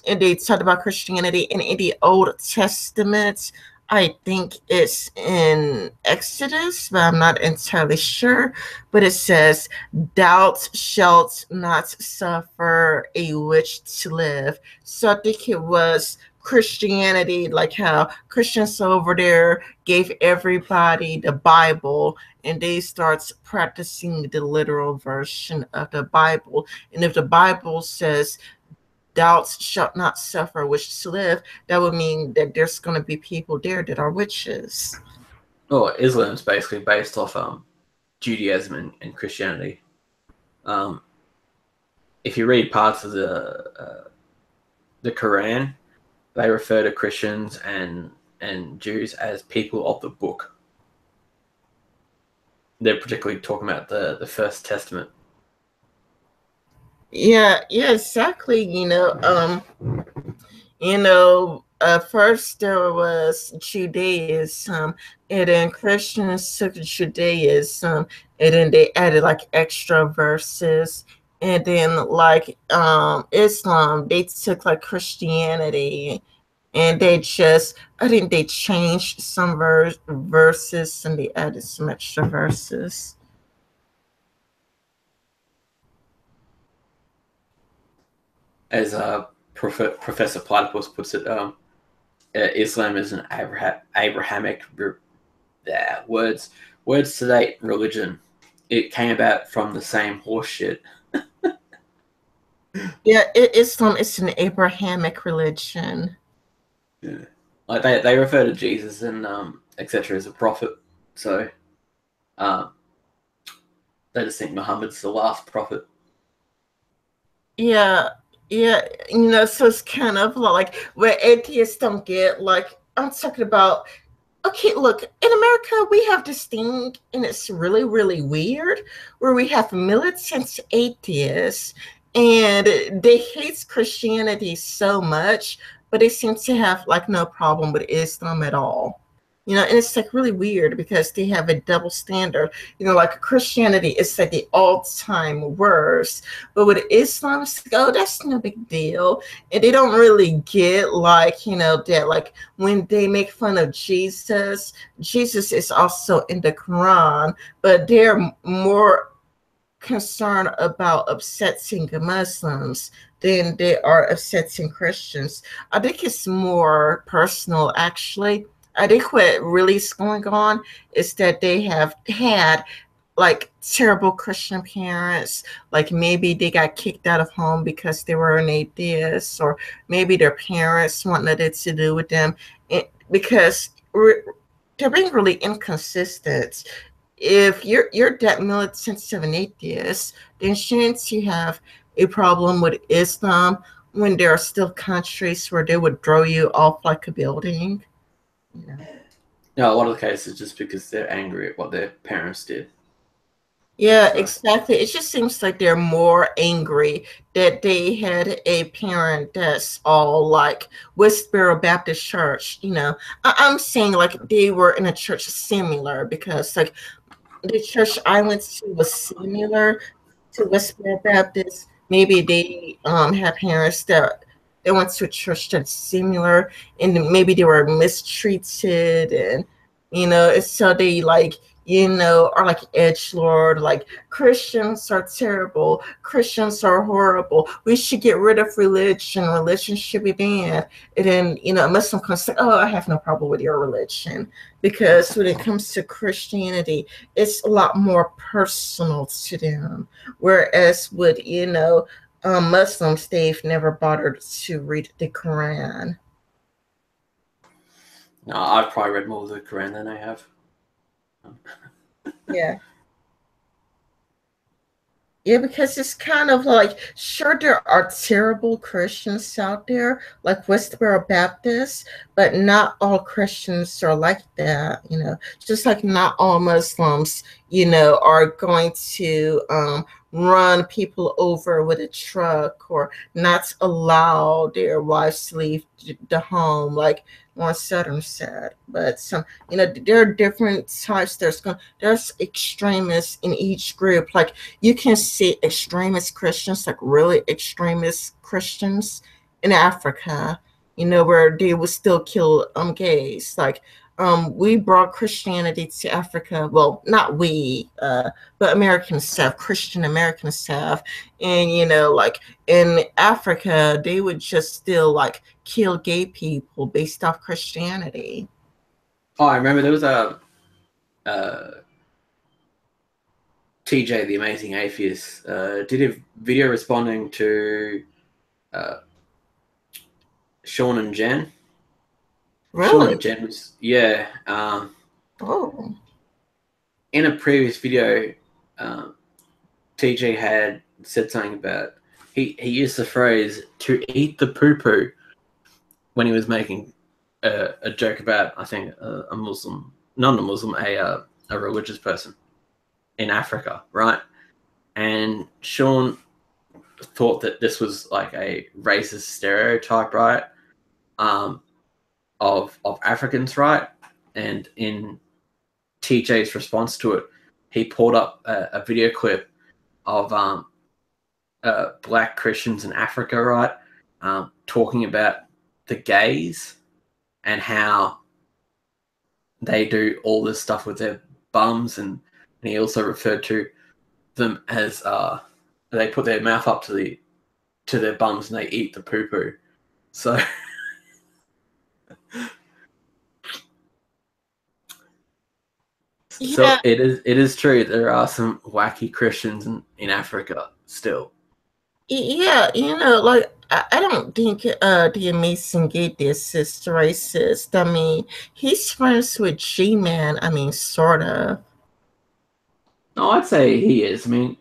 and they talked about Christianity, and in the Old Testament, I think it's in Exodus, but I'm not entirely sure. But it says, "Thou shalt not suffer a witch to live." So I think it was Christianity, like how Christians over there gave everybody the Bible, and they start practicing the literal version of the Bible. And if the Bible says thou shalt not suffer a witch to live, that would mean that there's going to be people there that are witches.
Oh, Islam's basically based off Judaism and Christianity. If you read parts of the Quran, they refer to Christians and Jews as people of the book. They're particularly talking about the First Testament.
Yeah, exactly. First there was Judaism, and then Christians took Judaism, and then they added like extra verses, and then like Islam, they took like Christianity, and I think they changed some verses, and they added some extra verses.
As Professor Platypus puts it, Islam is an Abrahamic words to date religion. It came about from the same horseshit.
Yeah, Islam is an Abrahamic religion.
Yeah. Like they refer to Jesus and etc. as a prophet. So they just think Muhammad's the last prophet.
Yeah, yeah, so it's kind of like where atheists don't get, like, I'm talking about. Okay, look, in America, we have this thing, and it's really, really weird, where we have militant atheists, and they hate Christianity so much, but they seem to have like no problem with Islam at all. And it's like really weird because they have a double standard. Like Christianity is like the all-time worst, but with Islam, it's like, oh, that's no big deal. And they don't really get like, that like when they make fun of Jesus, Jesus is also in the Quran, but they're more concerned about upsetting Muslims than they are upsetting Christians. I think it's more personal, actually. I think what really is going on is that they have had like terrible Christian parents. Like maybe they got kicked out of home because they were an atheist, or maybe their parents want nothing to do with them. Because they're being really inconsistent. If you're that militant of an atheist, then shouldn't you have a problem with Islam when there are still countries where they would throw you off like a building? You know?
No, a lot of the cases just because they're angry at what their parents did.
Yeah,
So,
exactly. It just seems like they're more angry that they had a parent that's all like Westboro Baptist Church. I'm saying like they were in a church similar, because like the church I went to was similar to Westboro Baptist. Maybe they had parents that they went to a church that's similar, and maybe they were mistreated, and so they like are like edge lord, like Christians are terrible, Christians are horrible, we should get rid of religion, religion should be banned. And then a Muslim comes say, oh, I have no problem with your religion, because when it comes to Christianity, it's a lot more personal to them. Whereas with Muslims, they've never bothered to read the Quran.
no, I've probably read more of the Quran than I have.
Yeah. Yeah, because it's kind of like, sure, there are terrible Christians out there, like Westboro Baptists, but not all Christians are like that. Just like not all Muslims, are going to run people over with a truck, or not allow their wives to leave the home, like one Southern said. But there are different types. There's extremists in each group. Like you can see extremist Christians, like really extremist Christians in Africa, where they would still kill gays. Like we brought Christianity to Africa. Well, not we, but Americans have, Christian Americans have. And like in Africa, they would just still like kill gay people based off Christianity.
Oh, I remember there was a TJ, the Amazing Atheist, did a video responding to uh, Sean and Jen. Sean
Really?
and Jen was, yeah.
Oh.
In a previous video, um, TJ had said something about, he used the phrase to eat the poo poo when he was making a joke about, I think, a Muslim, not a Muslim, a religious person in Africa, right? And Sean thought that this was like a racist stereotype, right? Of Africans, right? And in TJ's response to it, he pulled up a video clip of black Christians in Africa, right? Talking about the gays and how they do all this stuff with their bums, and he also referred to them as they put their mouth up to their bums and they eat the poo poo. So
Yeah,
it is true. There are some wacky Christians in Africa still.
yeah, like I don't think the Amazing Atheist is racist. I mean, he's friends with G-Man. I mean, sort of.
No, I'd say he is. I mean,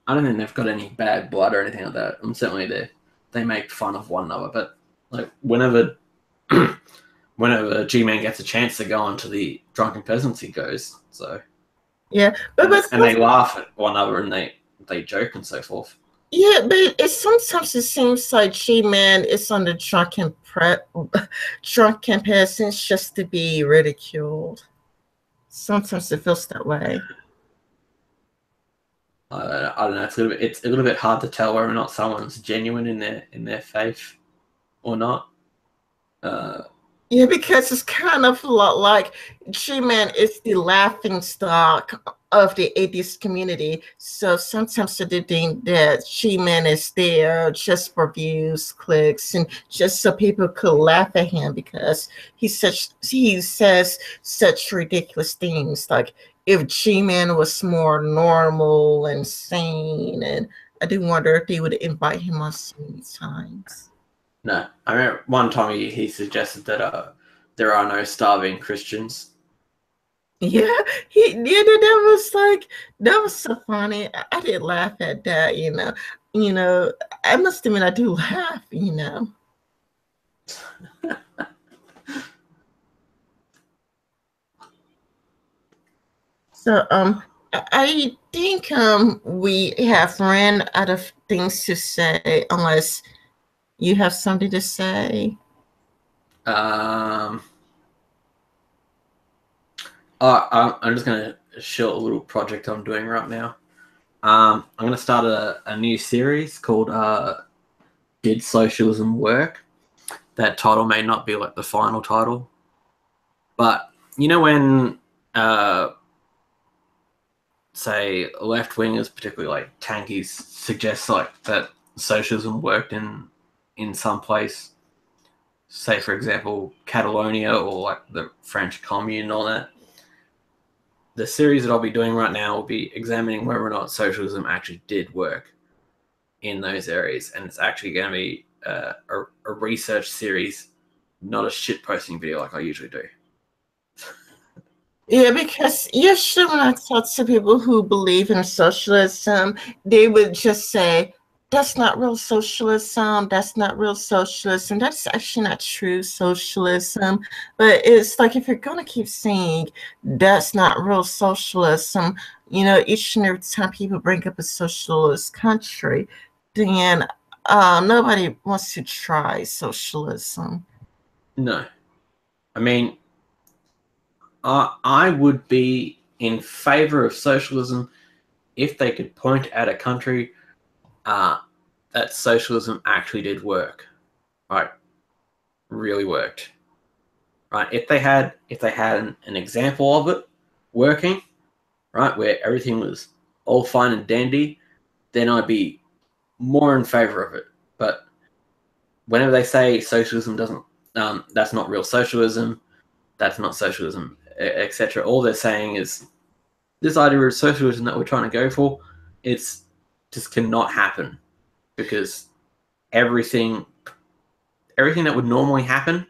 I don't think they've got any bad blood or anything like that. And certainly they make fun of one another. But like whenever whenever G-Man gets a chance to go onto the drunken peasants, he goes. So
Yeah,
and they laugh at one another and they joke and so forth.
yeah, but sometimes it seems like G-Man is on the drunken peasants just to be ridiculed. Sometimes it feels that way.
I don't know. It's a little bit hard to tell whether or not someone's genuine in their faith or not.
Yeah, because it's kind of like G-Man is the laughing stock of the atheist community. So sometimes they think that G-Man is there just for views, clicks, and just so people could laugh at him because he says such ridiculous things. Like if G-Man was more normal and sane, and I do wonder if they would invite him on so many times.
No, I remember one time he suggested that there are no starving Christians.
Yeah, he did it. That was so funny. I did laugh at that, you know. I must admit I do laugh. So I think we have ran out of things to say unless you have something to say.
I'm just gonna show a little project I'm doing right now. I'm gonna start a new series called "Did Socialism Work?" That title may not be like the final title, but you know when say left wingers, particularly like tankies, suggest like that socialism worked in some place, say for example Catalonia or like the French Commune and all that. The series that I'll be doing right now will be examining whether or not socialism actually did work in those areas, and it's actually going to be a research series, not a shit posting video like I usually do.
Yeah, because usually when I talk to people who believe in socialism, they would just say, that's not real socialism. That's not real socialism. That's actually not true socialism. But it's like if you're going to keep saying that's not real socialism, each and every time people bring up a socialist country, then nobody wants to try socialism.
No, I mean, I would be in favor of socialism if they could point at a country that socialism actually did work, right? Really worked, right? If they had an example of it working, right, where everything was all fine and dandy, then I'd be more in favor of it. But whenever they say socialism doesn't, that's not real socialism, that's not socialism, etc., all they're saying is this idea of socialism that we're trying to go for, it's just cannot happen because everything that would normally happen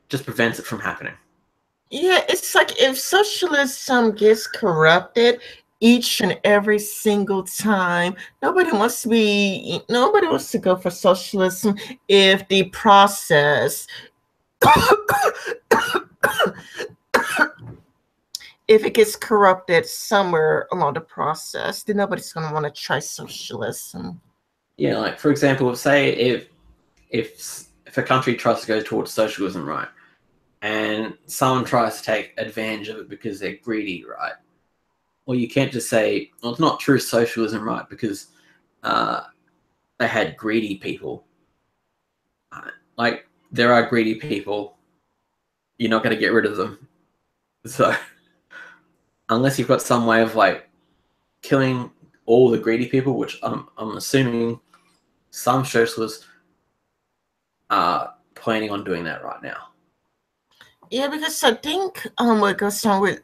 just prevents it from happening.
Yeah, it's like if socialism gets corrupted each and every single time, nobody wants to go for socialism if the process if it gets corrupted somewhere along the process, then nobody's going to want to try socialism.
Yeah, like for example, say if a country tries to go towards socialism, right, and someone tries to take advantage of it because they're greedy, right? Well, you can't just say, well, it's not true socialism, right, because they had greedy people. Like, there are greedy people. You're not going to get rid of them. So, unless you've got some way of, like, killing all the greedy people, which I'm assuming some socialists are planning on doing that right now.
Yeah, because I think what goes on with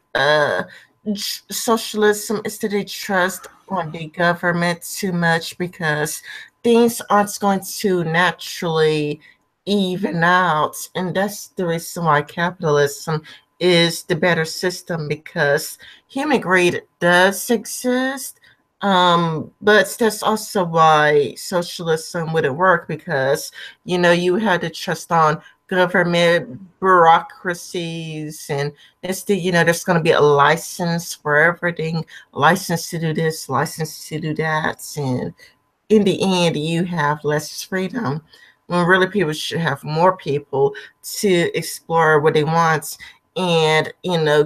socialism is that they trust on the government too much because things aren't going to naturally even out. And that's the reason why capitalism is the better system because human greed does exist, But that's also why socialism wouldn't work because, you had to trust on government bureaucracies and there's going to be a license for everything, license to do this, license to do that. And in the end, you have less freedom when really people should have more people to explore what they want. And,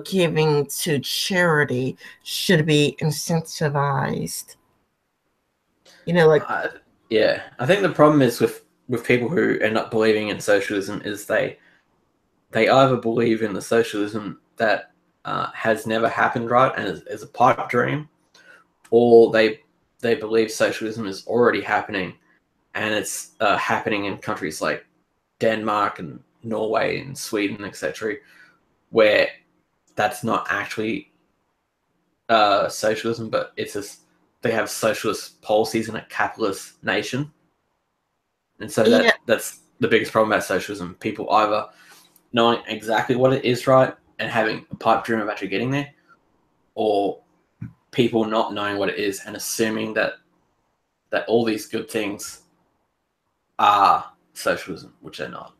giving to charity should be incentivized. Like,
Yeah, I think the problem is with people who end up believing in socialism is they either believe in the socialism that has never happened, right, and is a pipe dream, or they believe socialism is already happening, and it's happening in countries like Denmark and Norway and Sweden, etc., where that's not actually socialism, but it's just they have socialist policies in a capitalist nation, and so
yeah,
that's the biggest problem about socialism. People either knowing exactly what it is, right, and having a pipe dream of actually getting there, or people not knowing what it is and assuming that all these good things are socialism, which they're not.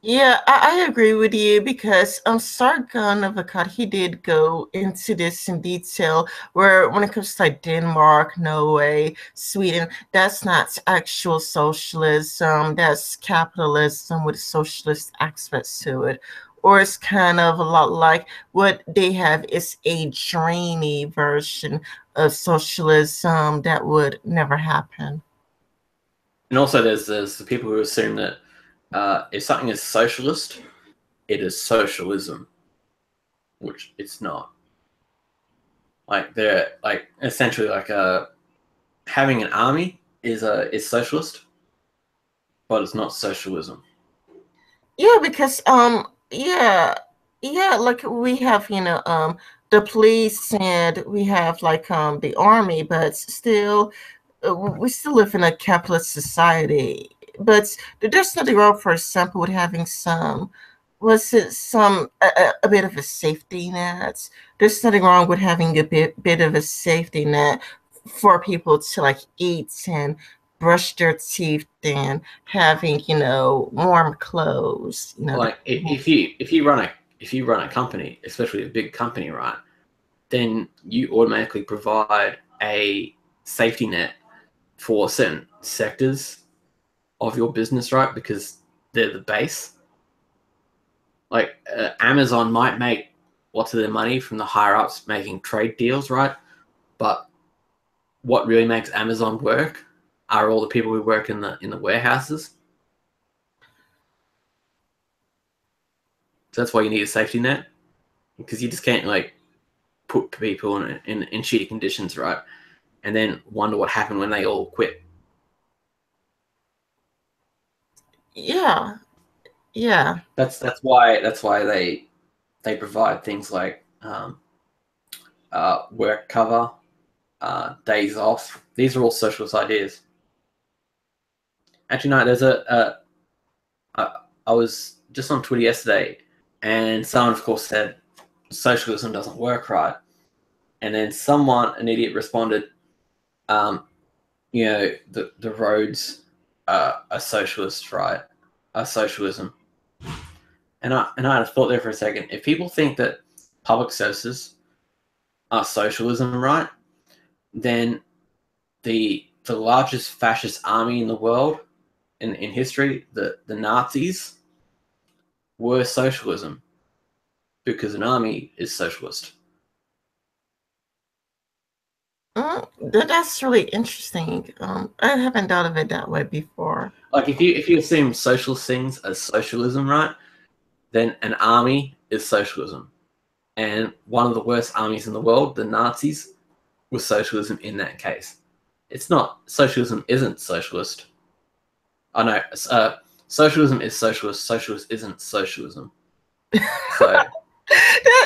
yeah, I agree with you because Sargon of Akkad, he did go into this in detail where when it comes to like Denmark, Norway, Sweden, that's not actual socialism, that's capitalism with socialist aspects to it. Or it's kind of a lot like what they have is a dreamy version of socialism that would never happen.
And also, there's the people who assume that if something is socialist, it is socialism, which it's not. Like they're like essentially like having an army is socialist, but it's not socialism.
Yeah, because yeah, like we have, the police and we have like the army, but still we still live in a capitalist society. But there's nothing wrong, for example, with having was it some a bit of a safety net. There's nothing wrong with having a bit of a safety net for people to like eat and brush their teeth and having, warm clothes,
Like if you run a company, especially a big company, right, then you automatically provide a safety net for certain sectors of your business, right? Because they're the base. Like Amazon might make lots of their money from the higher ups making trade deals, right? But what really makes Amazon work are all the people who work in the warehouses. So that's why you need a safety net, because you just can't like put people in shitty conditions, right? And then wonder what happened when they all quit.
yeah, yeah.
That's why they provide things like work cover, days off. These are all socialist ideas. Actually, no, there's I was just on Twitter yesterday, and someone, of course, said socialism doesn't work, right? And then an idiot, responded, um, the roads are socialist, right? Are socialism. And I had a thought there for a second. If people think that public services are socialism, right, then the largest fascist army in the world in history, the Nazis, were socialism, because an army is socialist.
That's really interesting. I haven't thought of it that way before.
Like if you assume socialist things as socialism, right, then an army is socialism. And one of the worst armies in the world, the Nazis, was socialism in that case. It's not, socialism isn't socialist. I know, socialism is socialist. Socialist isn't socialism. So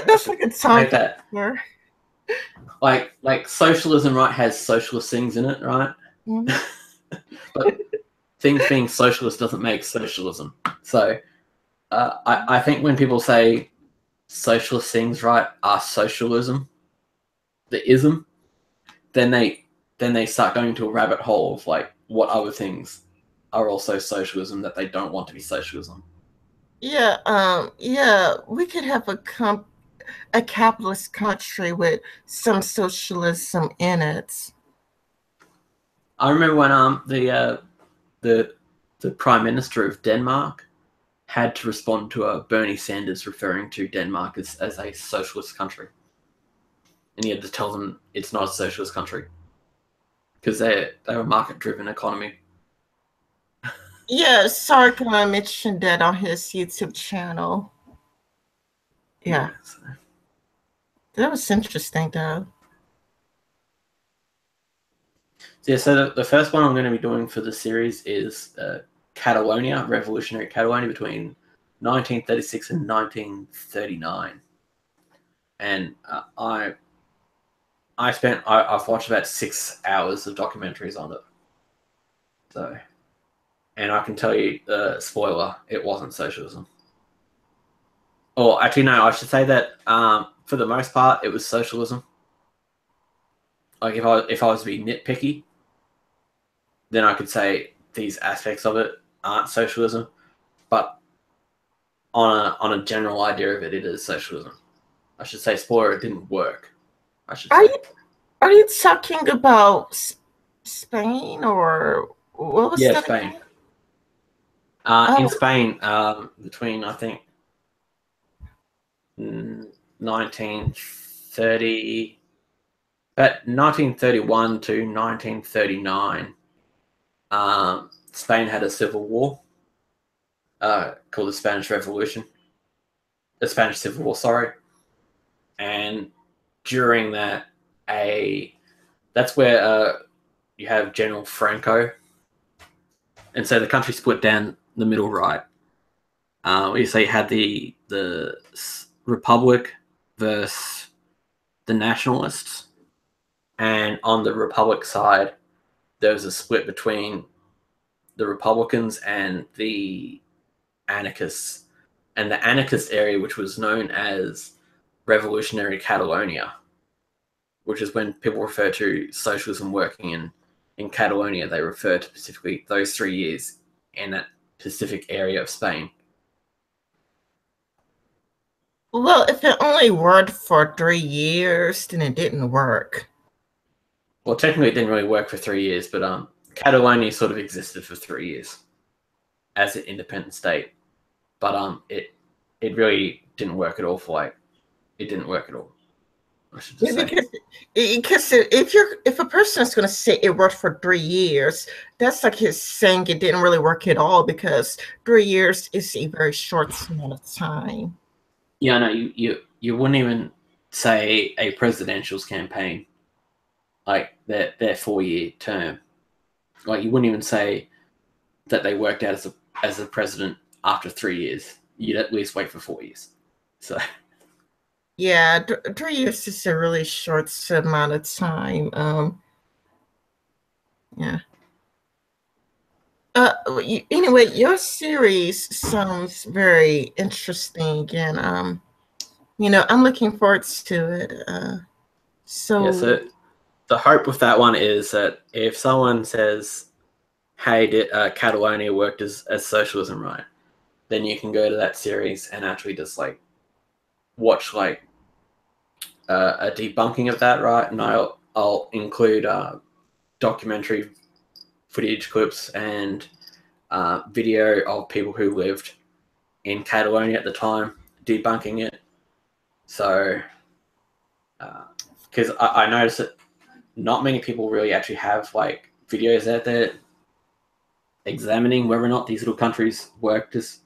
That's like a tongue
make that
twister.
like socialism, right, has socialist things in it, right?
Mhm.
But things being socialist doesn't make socialism. So I think when people say socialist things, right, are socialism, the ism, then then they start going into a rabbit hole of like what other things are also socialism that they don't want to be socialism.
Yeah, we could have a capitalist country with some socialism in it.
I remember when the Prime Minister of Denmark had to respond to a Bernie Sanders referring to Denmark as a socialist country, and he had to tell them it's not a socialist country because they're a market driven economy.
Yeah, Sargon mentioned that on his YouTube channel. Yeah,
So.
that was interesting, though.
So the first one I'm going to be doing for the series is Catalonia, Revolutionary Catalonia between 1936 and 1939. And I've watched about 6 hours of documentaries on it. So, and I can tell you, spoiler, it wasn't socialism. Or actually, no, I should say that for the most part, it was socialism. Like if I was to be nitpicky, then I could say these aspects of it aren't socialism, but on a general idea of it, it is socialism. I should say, spoiler, it didn't work. I should say.
Are you talking about Spain or what was that?
Spain. In Spain, between I think 1930, about 1931 to 1939, Spain had a civil war called the Spanish Revolution, the Spanish Civil War, sorry. And during that, that's where you have General Franco, and so the country split down the middle, right? You say you had the Republic versus the Nationalists, and on the Republic side, there was a split between the Republicans and the anarchists, and the anarchist area, which was known as Revolutionary Catalonia, which is when people refer to socialism working in Catalonia, they refer to specifically those 3 years in that specific area of Spain.
Well, if it only worked for 3 years, then it didn't work.
Well, technically, it didn't really work for 3 years, but Catalonia sort of existed for 3 years as an independent state, but it really didn't work at all it didn't work at all. I should just say.
Because if a person is going to say it worked for 3 years, that's like he's saying it didn't really work at all, because 3 years is a very short amount of time.
Yeah, no, you wouldn't even say a presidential campaign, like their 4-year term. Like you wouldn't even say that they worked out as a president after 3 years. You'd at least wait for 4 years. So.
Yeah, 3 years is a really short amount of time. Yeah. Anyway, your series sounds very interesting, and I'm looking forward to it. So
the hope with that one is that if someone says, "Hey, did Catalonia worked as socialism, right?" then you can go to that series and actually just like watch like a debunking of that, right? And I'll include documentary footage clips and video of people who lived in Catalonia at the time debunking it. So, because I noticed that not many people really actually have like videos out there examining whether or not these little countries worked as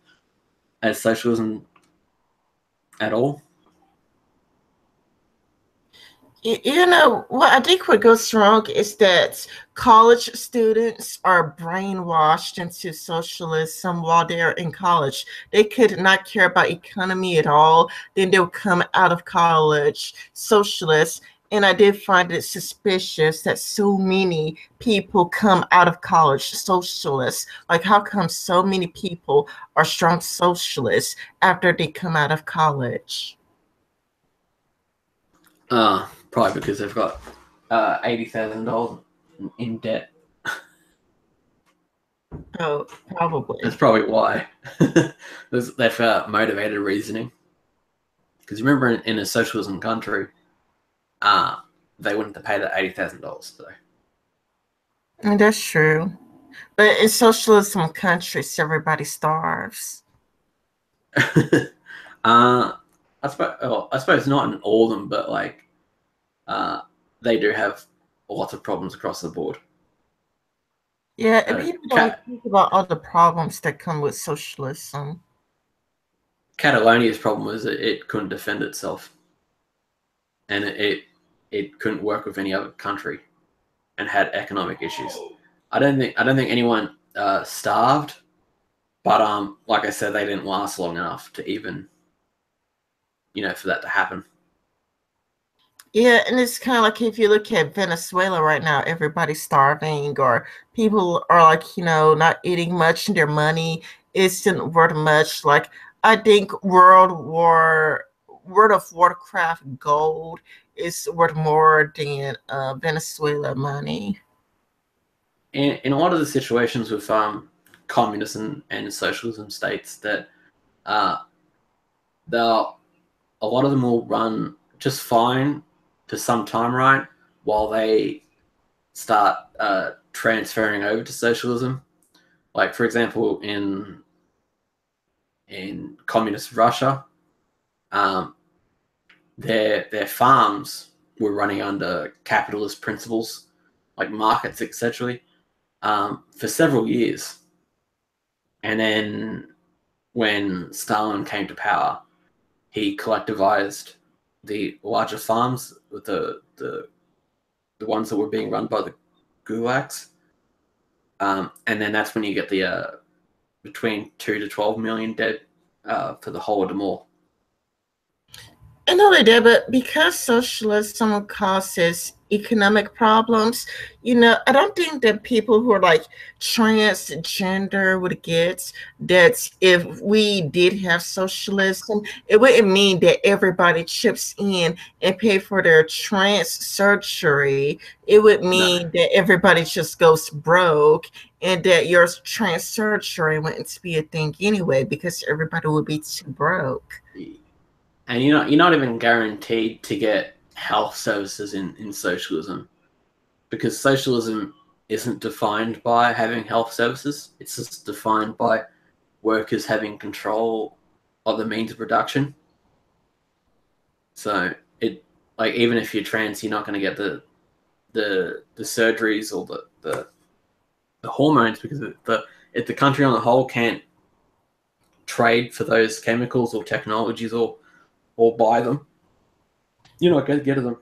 socialism at all.
What I think what goes wrong is that college students are brainwashed into socialism while they're in college. They could not care about economy at all. Then they'll come out of college socialist. And I did find it suspicious that so many people come out of college socialists. Like, how come so many people are strong socialists after they come out of college?
Probably because they've got $80,000 in debt.
Oh, probably.
That's probably why. They've motivated reasoning. Because remember, in a socialism country, they wouldn't have paid that $80,000 today.
And that's true. But in socialism countries, everybody starves.
I suppose not in all of them, but like they do have lots of problems across the board.
Yeah, and people don't think about all the problems that come with socialism.
Catalonia's problem was that it couldn't defend itself, and it couldn't work with any other country, and had economic issues. I don't think anyone starved, but like I said, they didn't last long enough to even, for that to happen.
Yeah, and it's kind of like if you look at Venezuela right now, everybody's starving, or people are like, not eating much, and their money isn't worth much. Like, I think World of Warcraft gold is worth more than Venezuela money.
In a lot of the situations with communism and socialism states, that a lot of them will run just fine for some time, right, while they start transferring over to socialism. Like, for example, in communist Russia, their farms were running under capitalist principles, like markets, etc., for several years. And then when Stalin came to power, he collectivized the larger farms with the ones that were being run by the gulags. And then that's when you get the between 2 to 12 million dead for the Holodomor.
I know they did, but because socialism causes economic problems, I don't think that people who are like transgender would get that if we did have socialism, it wouldn't mean that everybody chips in and pay for their trans surgery. It would mean that everybody just goes broke and that your trans surgery wouldn't be a thing anyway because everybody would be too broke.
And you're not even guaranteed to get health services in socialism, because socialism isn't defined by having health services. It's just defined by workers having control of the means of production. So even if you're trans, you're not going to get the surgeries or the hormones, because if the country on the whole can't trade for those chemicals or technologies or buy them, you're not going to get them.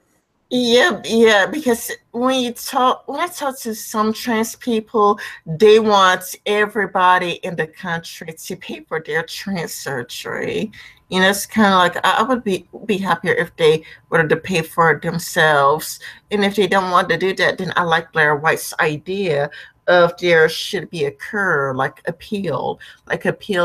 Yeah, because when I talk to some trans people, they want everybody in the country to pay for their trans surgery. It's kind of like I would be happier if they were to pay for it themselves. And if they don't want to do that, then I like Blair White's idea of there should be a curve, like a pill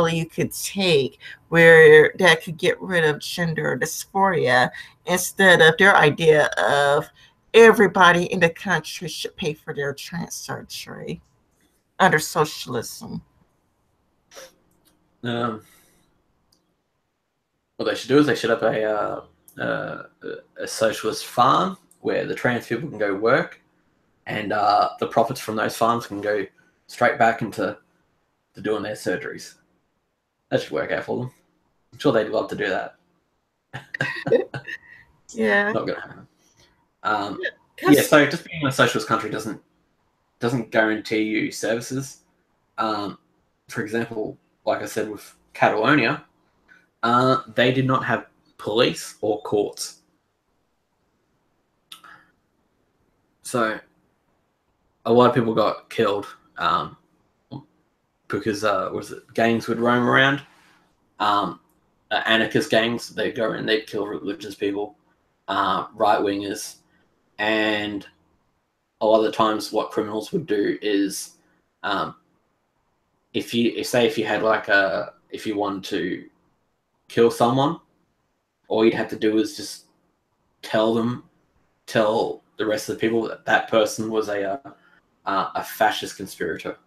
you could take where that could get rid of gender dysphoria, instead of their idea of everybody in the country should pay for their trans surgery under socialism.
What they should do is they should have a socialist farm where the trans people can go work, and the profits from those farms can go straight back into doing their surgeries. That should work out for them. I'm sure they'd love to do that.
Yeah.
Not gonna happen. So just being in a socialist country doesn't guarantee you services. For example, like I said with Catalonia, they did not have police or courts. So a lot of people got killed because gangs would roam around. Anarchist gangs, they'd go and they'd kill religious people, right-wingers, and a lot of the times what criminals would do is if you had if you wanted to kill someone, all you'd have to do is just tell the rest of the people that person was a a fascist conspirator,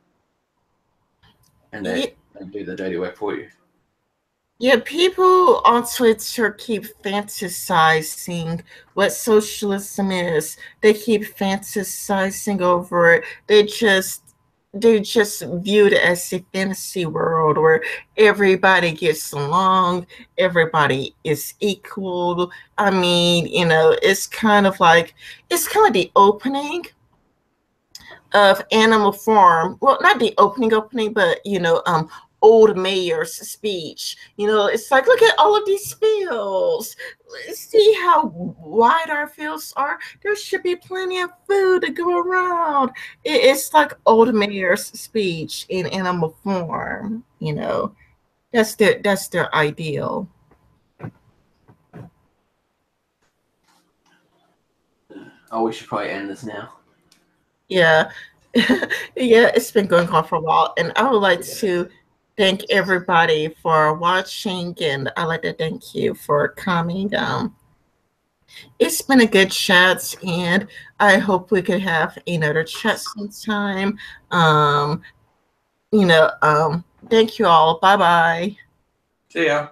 and they do the dirty work for you.
Yeah, people on Twitter keep fantasizing what socialism is. They keep fantasizing over it. They just view it as a fantasy world where everybody gets along, everybody is equal. I mean, it's kind of the opening of Animal Farm. Well, not the opening, but old mayor's speech. It's like, look at all of these fields. See how wide our fields are. There should be plenty of food to go around. It's like old mayor's speech in Animal Farm. That's their ideal.
Oh, we should probably end this now.
Yeah. Yeah, it's been going on for a while. And I would like to thank everybody for watching, and I'd like to thank you for coming. It's been a good chat, and I hope we could have another chat sometime. Um, thank you all. Bye bye.
See ya.